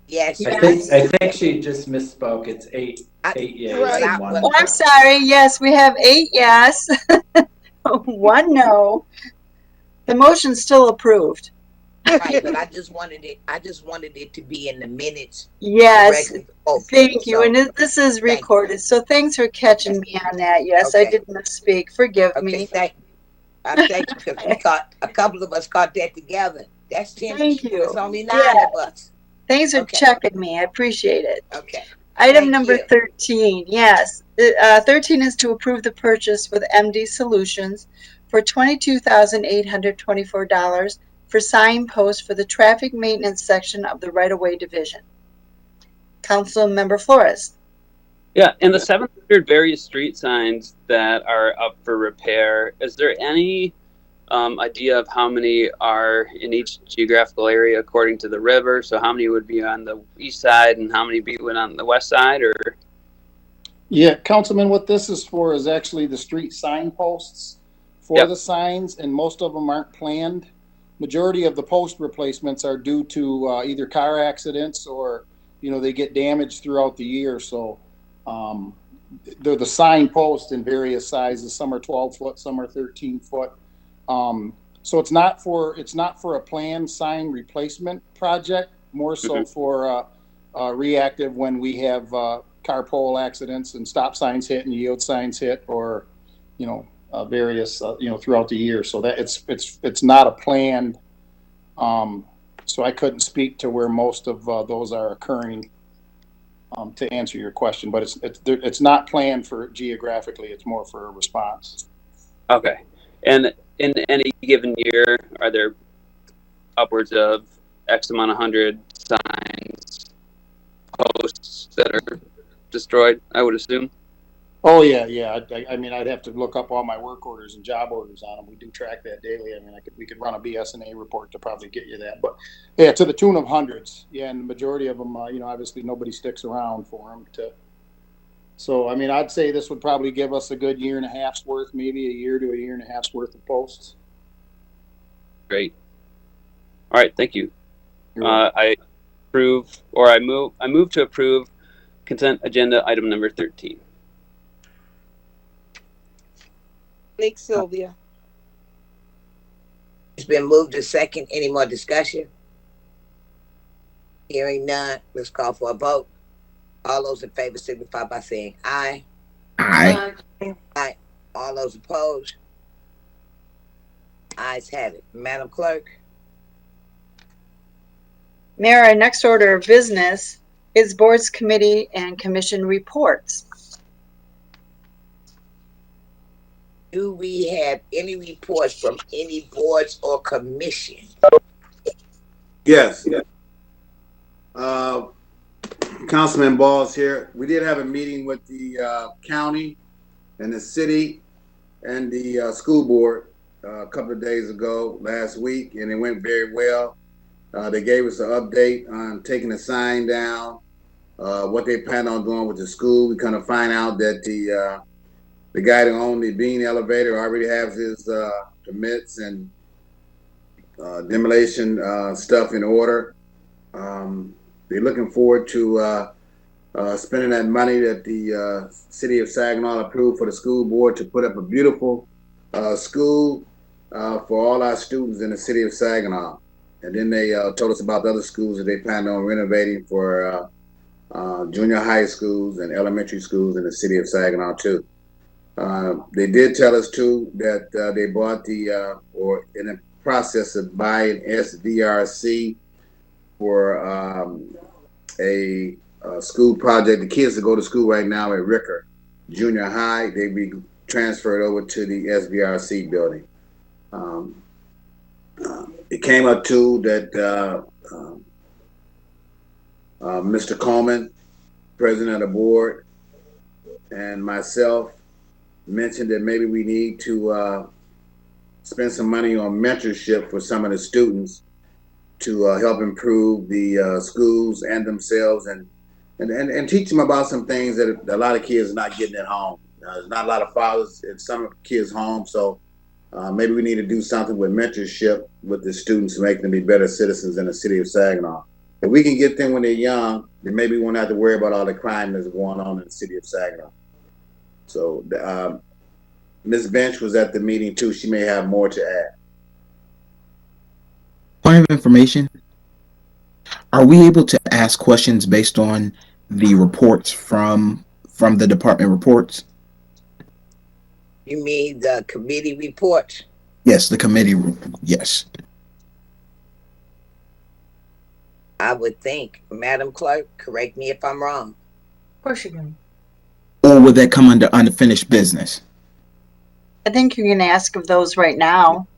Yes. I think she just misspoke. It's eight I- yeas Right. and one. Oh, I'm sorry. Yes, we have 8 yes, 1 no. The motion's still approved. Right, but I just wanted it to be in the minutes. Yes, correctly. Oh, thank you. so- And this is recorded, so thanks for catching me on that. Yes, I Okay. did misspeak. Forgive Okay, me. thank you because we caught a couple of us caught that together. That's 10. Thank you. There's only 9 Yeah. of us. Thanks for Okay. checking me. I appreciate it. Okay. Item Thank number you. 13, yes. 13 is to approve the purchase with MD Solutions for $22,824 for signposts for the traffic maintenance section of the right-of-way division. Councilmember Flores. Yeah, and the 700 various street signs that are up for repair, is there any idea of how many are in each geographical area according to the river? So how many would be on the east side and how many would on the west side? Or Yeah, Councilman, what this is for is actually the street signposts for the signs, and most of them aren't planned. Majority of the post replacements are due to either car accidents or, they get damaged throughout the year. So they're the sign posts in various sizes. Some are 12 foot, some are 13 foot. So it's not for a planned sign replacement project, more so for reactive when we have car pole accidents and stop signs hit and yield signs hit, or various throughout the year. So that it's not a planned. So I couldn't speak to where most of those are occurring to answer your question, but it's not planned for geographically. It's more for a response. okay, and in any given year, are there upwards of X amount of 100 signs, posts that are destroyed, I would assume? Oh yeah. I mean, I'd have to look up all my work orders and job orders on them. We do track that daily. I mean, we could run a BS&A report to probably get you that, but yeah, to the tune of hundreds. Yeah, and the majority of them, obviously nobody sticks around for them to. So I mean, I'd say this would probably give us a good year and a half's worth, maybe a year to a year and a half's worth of posts. Great. All right, thank you. You're welcome. I move to approve consent agenda item number 13. Monique Sylvia. It's been moved to second. Any more discussion? Hearing none, let's call for a vote. All those in favor signify by saying aye. Aye. Aye. All those opposed? Ayes have it. Madam Clerk. Mayor, our next order of business is boards, committee, and commission reports. Do we have any reports from any boards or commission? Yes. Councilman Ball's here. We did have a meeting with the county and the city and the school board a couple of days ago, last week, and it went very well. They gave us an update on taking the sign down, what they plan on doing with the school. We kind of find out that the guy that owned the bean elevator already has his permits and demolition stuff in order. They're looking forward to spending that money that the city of Saginaw approved for the school board to put up a beautiful school for all our students in the city of Saginaw. And then they told us about the other schools that they plan on renovating for junior high schools and elementary schools in the city of Saginaw too. They did tell us too that they bought or in the process of buying SVRC for a school project. The kids that go to school right now at Ricker Junior High, they be transferred over to the SVRC building. It came up too that Mr. Coleman, president of the board, and myself mentioned that maybe we need to spend some money on mentorship for some of the students to help improve the schools and themselves and teach them about some things that a lot of kids are not getting at home. There's not a lot of fathers in some kids' home, so maybe we need to do something with mentorship with the students to make them be better citizens in the city of Saginaw. If we can get them when they're young, then maybe we won't have to worry about all the crime that's going on in the city of Saginaw. So Ms. Bench was at the meeting too. She may have more to add. Point of information, are we able to ask questions based on the reports from the department reports? You mean the committee report? Yes, the committee. Yes. I would think, Madam Clerk, correct me if I'm wrong. Of course you can. Or would that come under unfinished business? I think you can ask of those right now.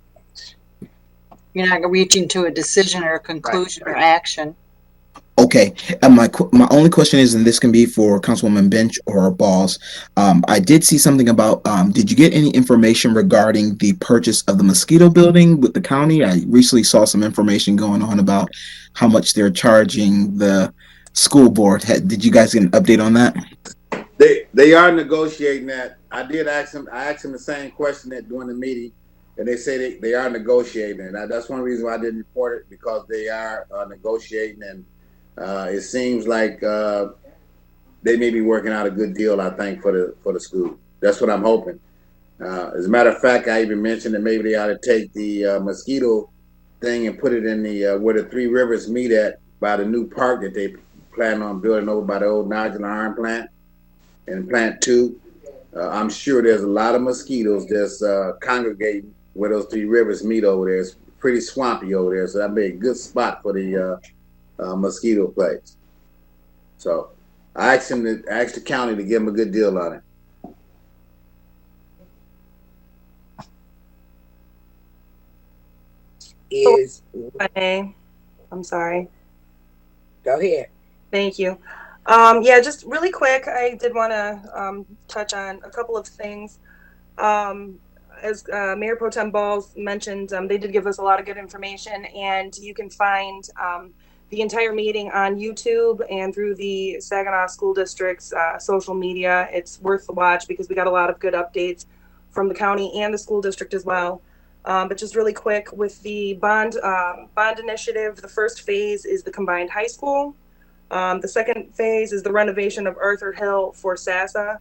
You're not reaching to a decision or a conclusion or action. Okay, and my only question is, and this can be for Councilwoman Bench or Balls. I did see something about. Did you get any information regarding the purchase of the mosquito building with the county? I recently saw some information going on about how much they're charging the school board. Did you guys get an update on that? They are negotiating that. I did ask them. I asked them the same question during the meeting, and they say they are negotiating it. That's one reason why I didn't report it, because they are negotiating, and it seems like they may be working out a good deal. I think for the school. That's what I'm hoping. As a matter of fact, I even mentioned that maybe they ought to take the mosquito thing and put it in the where the Three Rivers meet at, by the new park that they plan on building over by the old nodular iron plant and plant 2. I'm sure there's a lot of mosquitoes that's congregating where those Three Rivers meet over there. It's pretty swampy over there, so that'd be a good spot for the mosquito place. So I asked the county to give them a good deal on it. I'm sorry. Go ahead. Thank you. Yeah, just really quick, I did want to touch on a couple of things. As Mayor Pro Tem Balls mentioned, they did give us a lot of good information, and you can find the entire meeting on YouTube and through the Saginaw School District's social media. It's worth the watch because we got a lot of good updates from the county and the school district as well. But just really quick, with the bond initiative, the first phase is the combined high school. The second phase is the renovation of Arthur Hill for SASA.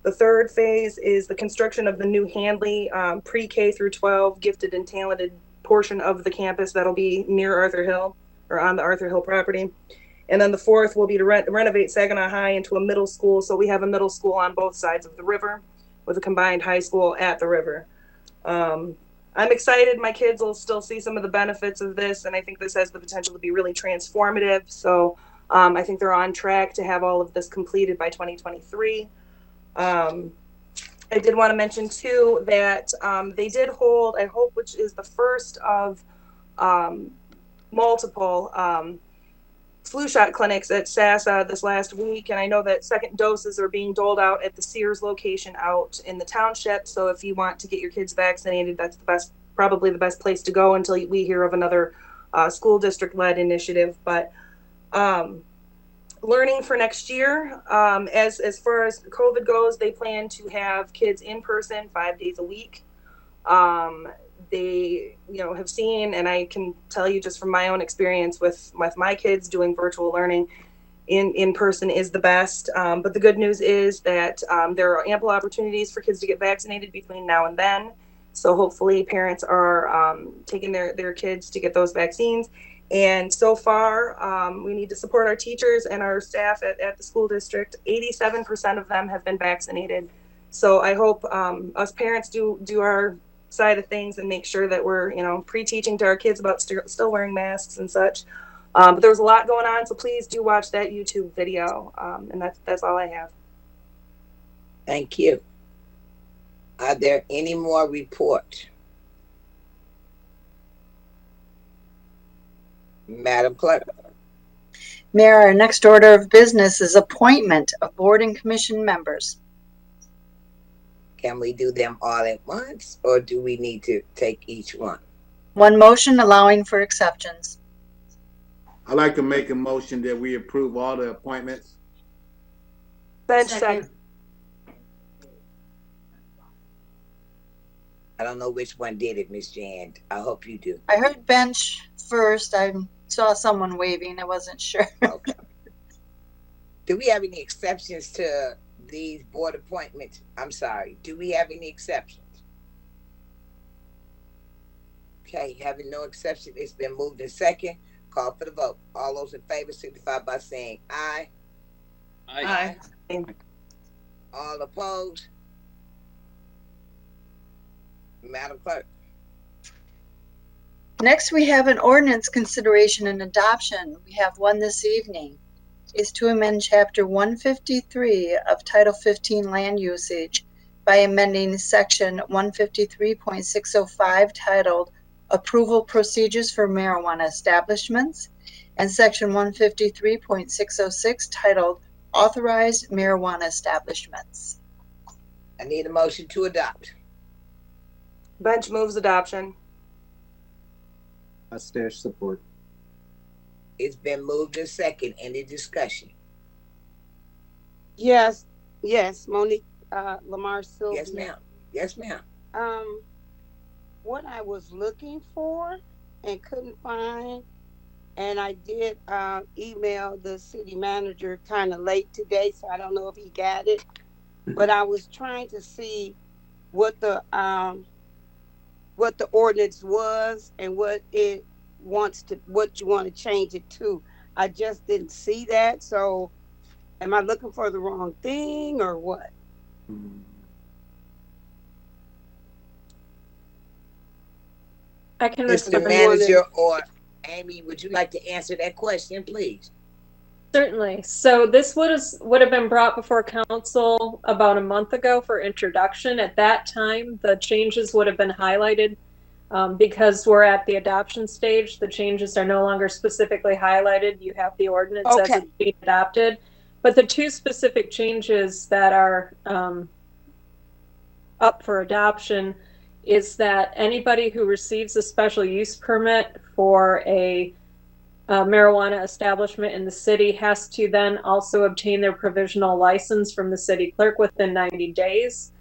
The third phase is the construction of the new Handley pre-K through 12 gifted and talented portion of the campus that'll be near Arthur Hill or on the Arthur Hill property. And then the fourth will be to renovate Saginaw High into a middle school. So we have a middle school on both sides of the river with a combined high school at the river. I'm excited. My kids will still see some of the benefits of this, and I think this has the potential to be really transformative. So I think they're on track to have all of this completed by 2023. I did want to mention too that they did hold, I hope, which is the first of multiple flu shot clinics at SASA this last week, and I know that second doses are being doled out at the Sears location out in the township. So if you want to get your kids vaccinated, that's probably the best place to go until we hear of another school district-led initiative. But learning for next year, as far as COVID goes, they plan to have kids in person 5 days a week. They, have seen, and I can tell you just from my own experience with my kids doing virtual learning, in person is the best. But the good news is that there are ample opportunities for kids to get vaccinated between now and then. So hopefully parents are taking their kids to get those vaccines. And so far, we need to support our teachers and our staff at the school district. 87% of them have been vaccinated. So I hope us parents do our side of things and make sure that we're, pre-teaching to our kids about still wearing masks and such. But there was a lot going on, so please do watch that YouTube video. And that's all I have. Thank you. Are there any more reports? Madam Clerk. Mayor, our next order of business is appointment of board and commission members. Can we do them all at once, or do we need to take each one? One motion allowing for exceptions. I'd like to make a motion that we approve all the appointments. Bench second. I don't know which one did it, Miss Jan. I hope you do. I heard bench first. I saw someone waving. I wasn't sure. Okay. Do we have any exceptions to these board appointments? I'm sorry. Do we have any exceptions? Okay, having no exception, it's been moved in second. Call for the vote. All those in favor signify by saying aye. Aye. All opposed? Madam Clerk. Next, we have an ordinance consideration and adoption. We have one this evening. Is to amend Chapter 153 of Title 15 Land Usage by amending Section 153.605 titled Approval Procedures for Marijuana Establishments and Section 153.606 titled Authorized Marijuana Establishments. I need a motion to adopt. Bench moves adoption. Stash support. It's been moved in second. Any discussion? Yes, Monique Lamar Sylvia. Yes, ma'am. Yes, ma'am. What I was looking for and couldn't find, and I did email the city manager kind of late today, so I don't know if he got it. But I was trying to see what the ordinance was and what you want to change it to. I just didn't see that. So am I looking for the wrong thing or what? I can Mr. Manager or Amy, would you like to answer that question, please? Certainly. So this would have been brought before council about a month ago for introduction. At that time, the changes would have been highlighted. Because we're at the adoption stage, the changes are no longer specifically highlighted. You have the ordinance as it's being adopted. But the two specific changes that are up for adoption is that anybody who receives a special use permit for a marijuana establishment in the city has to then also obtain their provisional license from the city clerk within 90 days.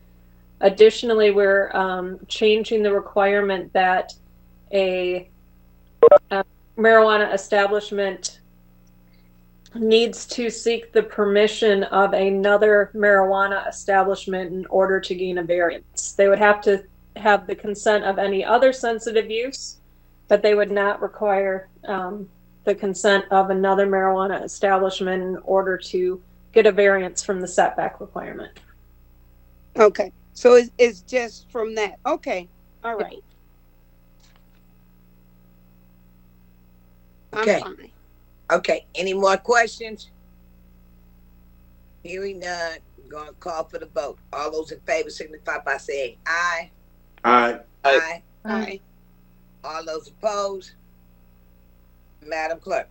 Additionally, we're changing the requirement that a marijuana establishment needs to seek the permission of another marijuana establishment in order to gain a variance. They would have to have the consent of any other sensitive use, but they would not require the consent of another marijuana establishment in order to get a variance from the setback requirement. Okay. So it's just from that. Okay. All right. Okay. I'm fine. Okay. Any more questions? Hearing none, I'm going to call for the vote. All those in favor signify by saying aye. Aye. Aye. Aye. All those opposed? Madam Clerk.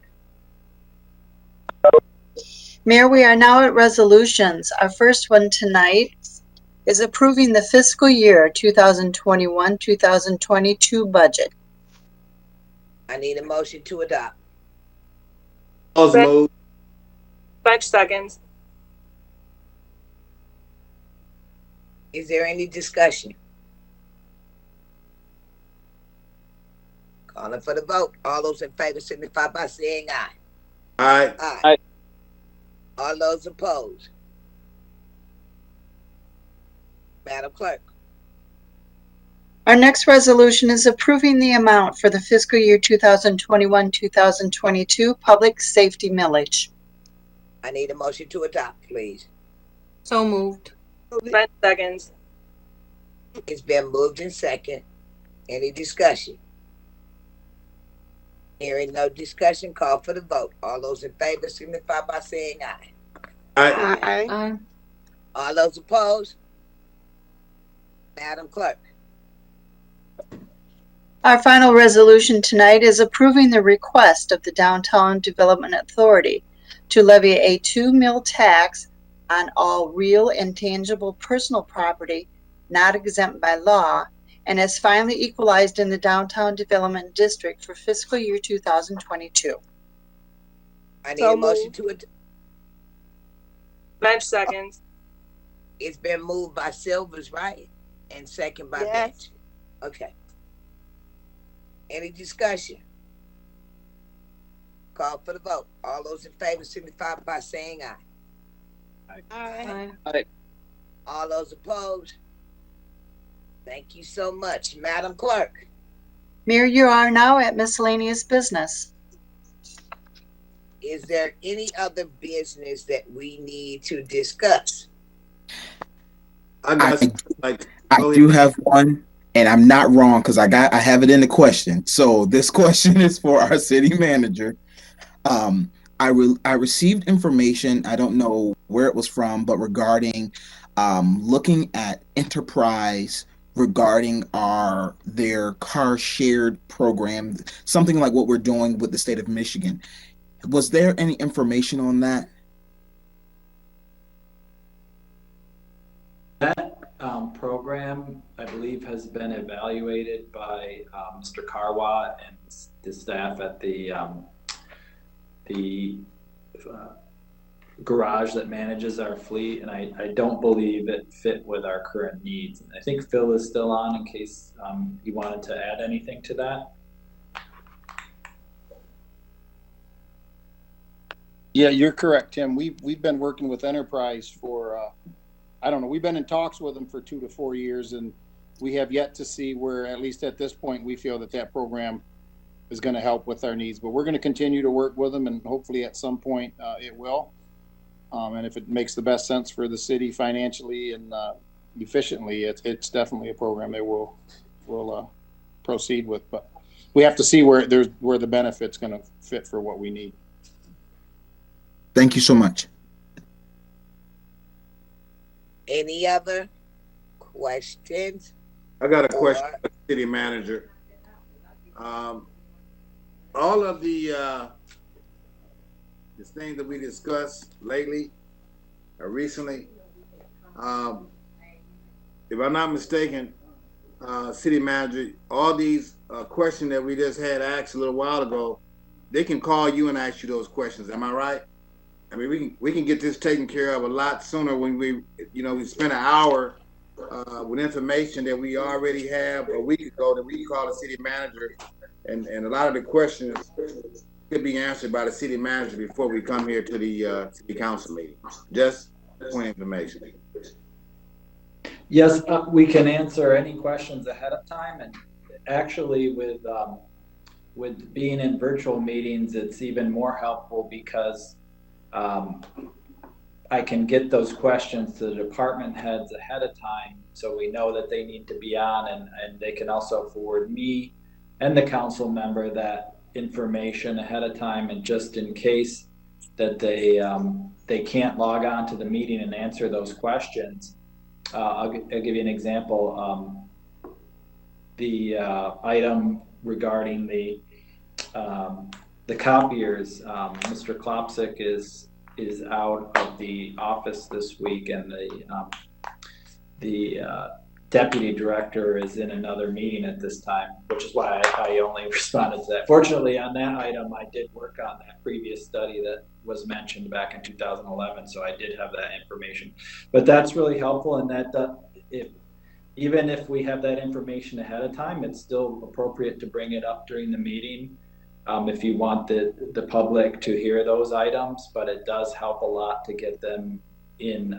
Mayor, we are now at resolutions. Our first one tonight is approving the fiscal year 2021-2022 budget. I need a motion to adopt. Close move. Bench seconds. Is there any discussion? Calling for the vote. All those in favor signify by saying aye. Aye. Aye. All those opposed? Madam Clerk. Our next resolution is approving the amount for the fiscal year 2021-2022 public safety millage. I need a motion to adopt, please. So moved. Bench seconds. It's been moved in second. Any discussion? Hearing no discussion, call for the vote. All those in favor signify by saying aye. Aye. Aye. All those opposed? Madam Clerk. Our final resolution tonight is approving the request of the Downtown Development Authority to levy a 2 mil tax on all real and tangible personal property not exempt by law and as finally equalized in the Downtown Development District for fiscal year 2022. I need a motion to adopt. Bench seconds. It's been moved by Silvers, right? And second by Bench. Okay. Any discussion? Call for the vote. All those in favor signify by saying aye. Aye. Aye. All those opposed? Thank you so much. Madam Clerk. Mayor, you are now at miscellaneous business. Is there any other business that we need to discuss? I do have one, and I'm not wrong because I have it in the question. So this question is for our city manager. I received information. I don't know where it was from, but regarding looking at Enterprise regarding their car shared program, something like what we're doing with the state of Michigan. Was there any information on that? That program, I believe, has been evaluated by Mr. Carwat and the staff at the garage that manages our fleet, and I don't believe it fit with our current needs. I think Phil is still on in case he wanted to add anything to that. Yeah, you're correct, Tim. We've been working with Enterprise for I don't know. We've been in talks with them for 2 to 4 years, and we have yet to see where, at least at this point, we feel that program is going to help with our needs. But we're going to continue to work with them, and hopefully at some point it will. And if it makes the best sense for the city financially and efficiently, it's definitely a program that we'll proceed with. But we have to see where the benefit's going to fit for what we need. Thank you so much. Any other questions? I got a question for the city manager. All of the things that we discussed lately or recently, if I'm not mistaken, city manager, all these questions that we just had asked a little while ago, they can call you and ask you those questions. Am I right? I mean, we can get this taken care of a lot sooner when we spend an hour with information that we already have a week ago that we can call the city manager, and a lot of the questions could be answered by the city manager before we come here to the city council meeting. Just point of information. Yes, we can answer any questions ahead of time, and actually with being in virtual meetings, it's even more helpful because I can get those questions to the department heads ahead of time so we know that they need to be on, and they can also forward me and the council member that information ahead of time, and just in case that they can't log on to the meeting and answer those questions. I'll give you an example. The item regarding the copiers, Mr. Klopsick is is out of the office this week, and the deputy director is in another meeting at this time, which is why I only responded to that. Fortunately, on that item, I did work on that previous study that was mentioned back in 2011, so I did have that information. But that's really helpful, and that even if we have that information ahead of time, it's still appropriate to bring it up during the meeting if you want the public to hear those items, but it does help a lot to get them in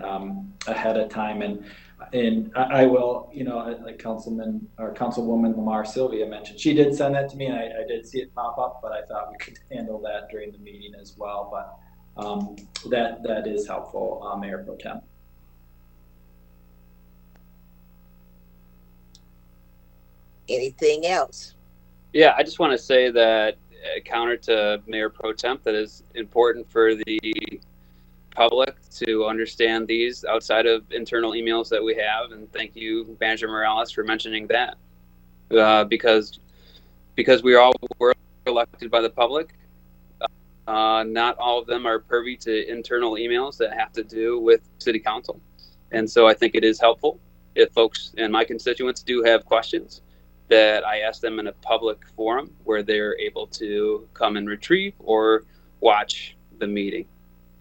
ahead of time. And I will, like Councilman or Councilwoman Lamar Sylvia mentioned, she did send that to me, and I did see it pop up, but I thought we could handle that during the meeting as well. But that is helpful, Mayor Pro Tem. Anything else? Yeah, I just want to say that counter to Mayor Pro Temp, that is important for the public to understand these outside of internal emails that we have. And thank you, Manager Morales, for mentioning that. Because we all were elected by the public, not all of them are privy to internal emails that have to do with City Council. And so I think it is helpful if folks and my constituents do have questions, that I ask them in a public forum where they're able to come and retrieve or watch the meeting.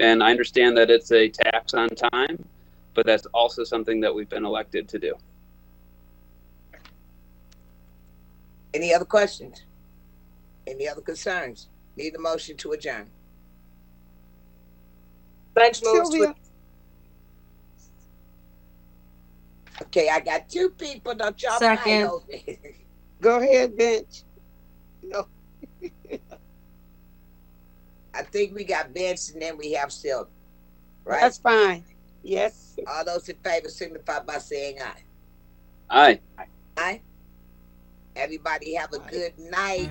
And I understand that it's a tax on time, but that's also something that we've been elected to do. Any other questions? Any other concerns? Need a motion to adjourn. Bench moves to. Okay, I got two people. Don't y'all Second. fight over it. Go ahead, Bench. No. I think we got Bench and then we have Sylvia. Right? That's fine. Yes. All those in favor signify by saying aye. Aye. Aye. Everybody have a good night.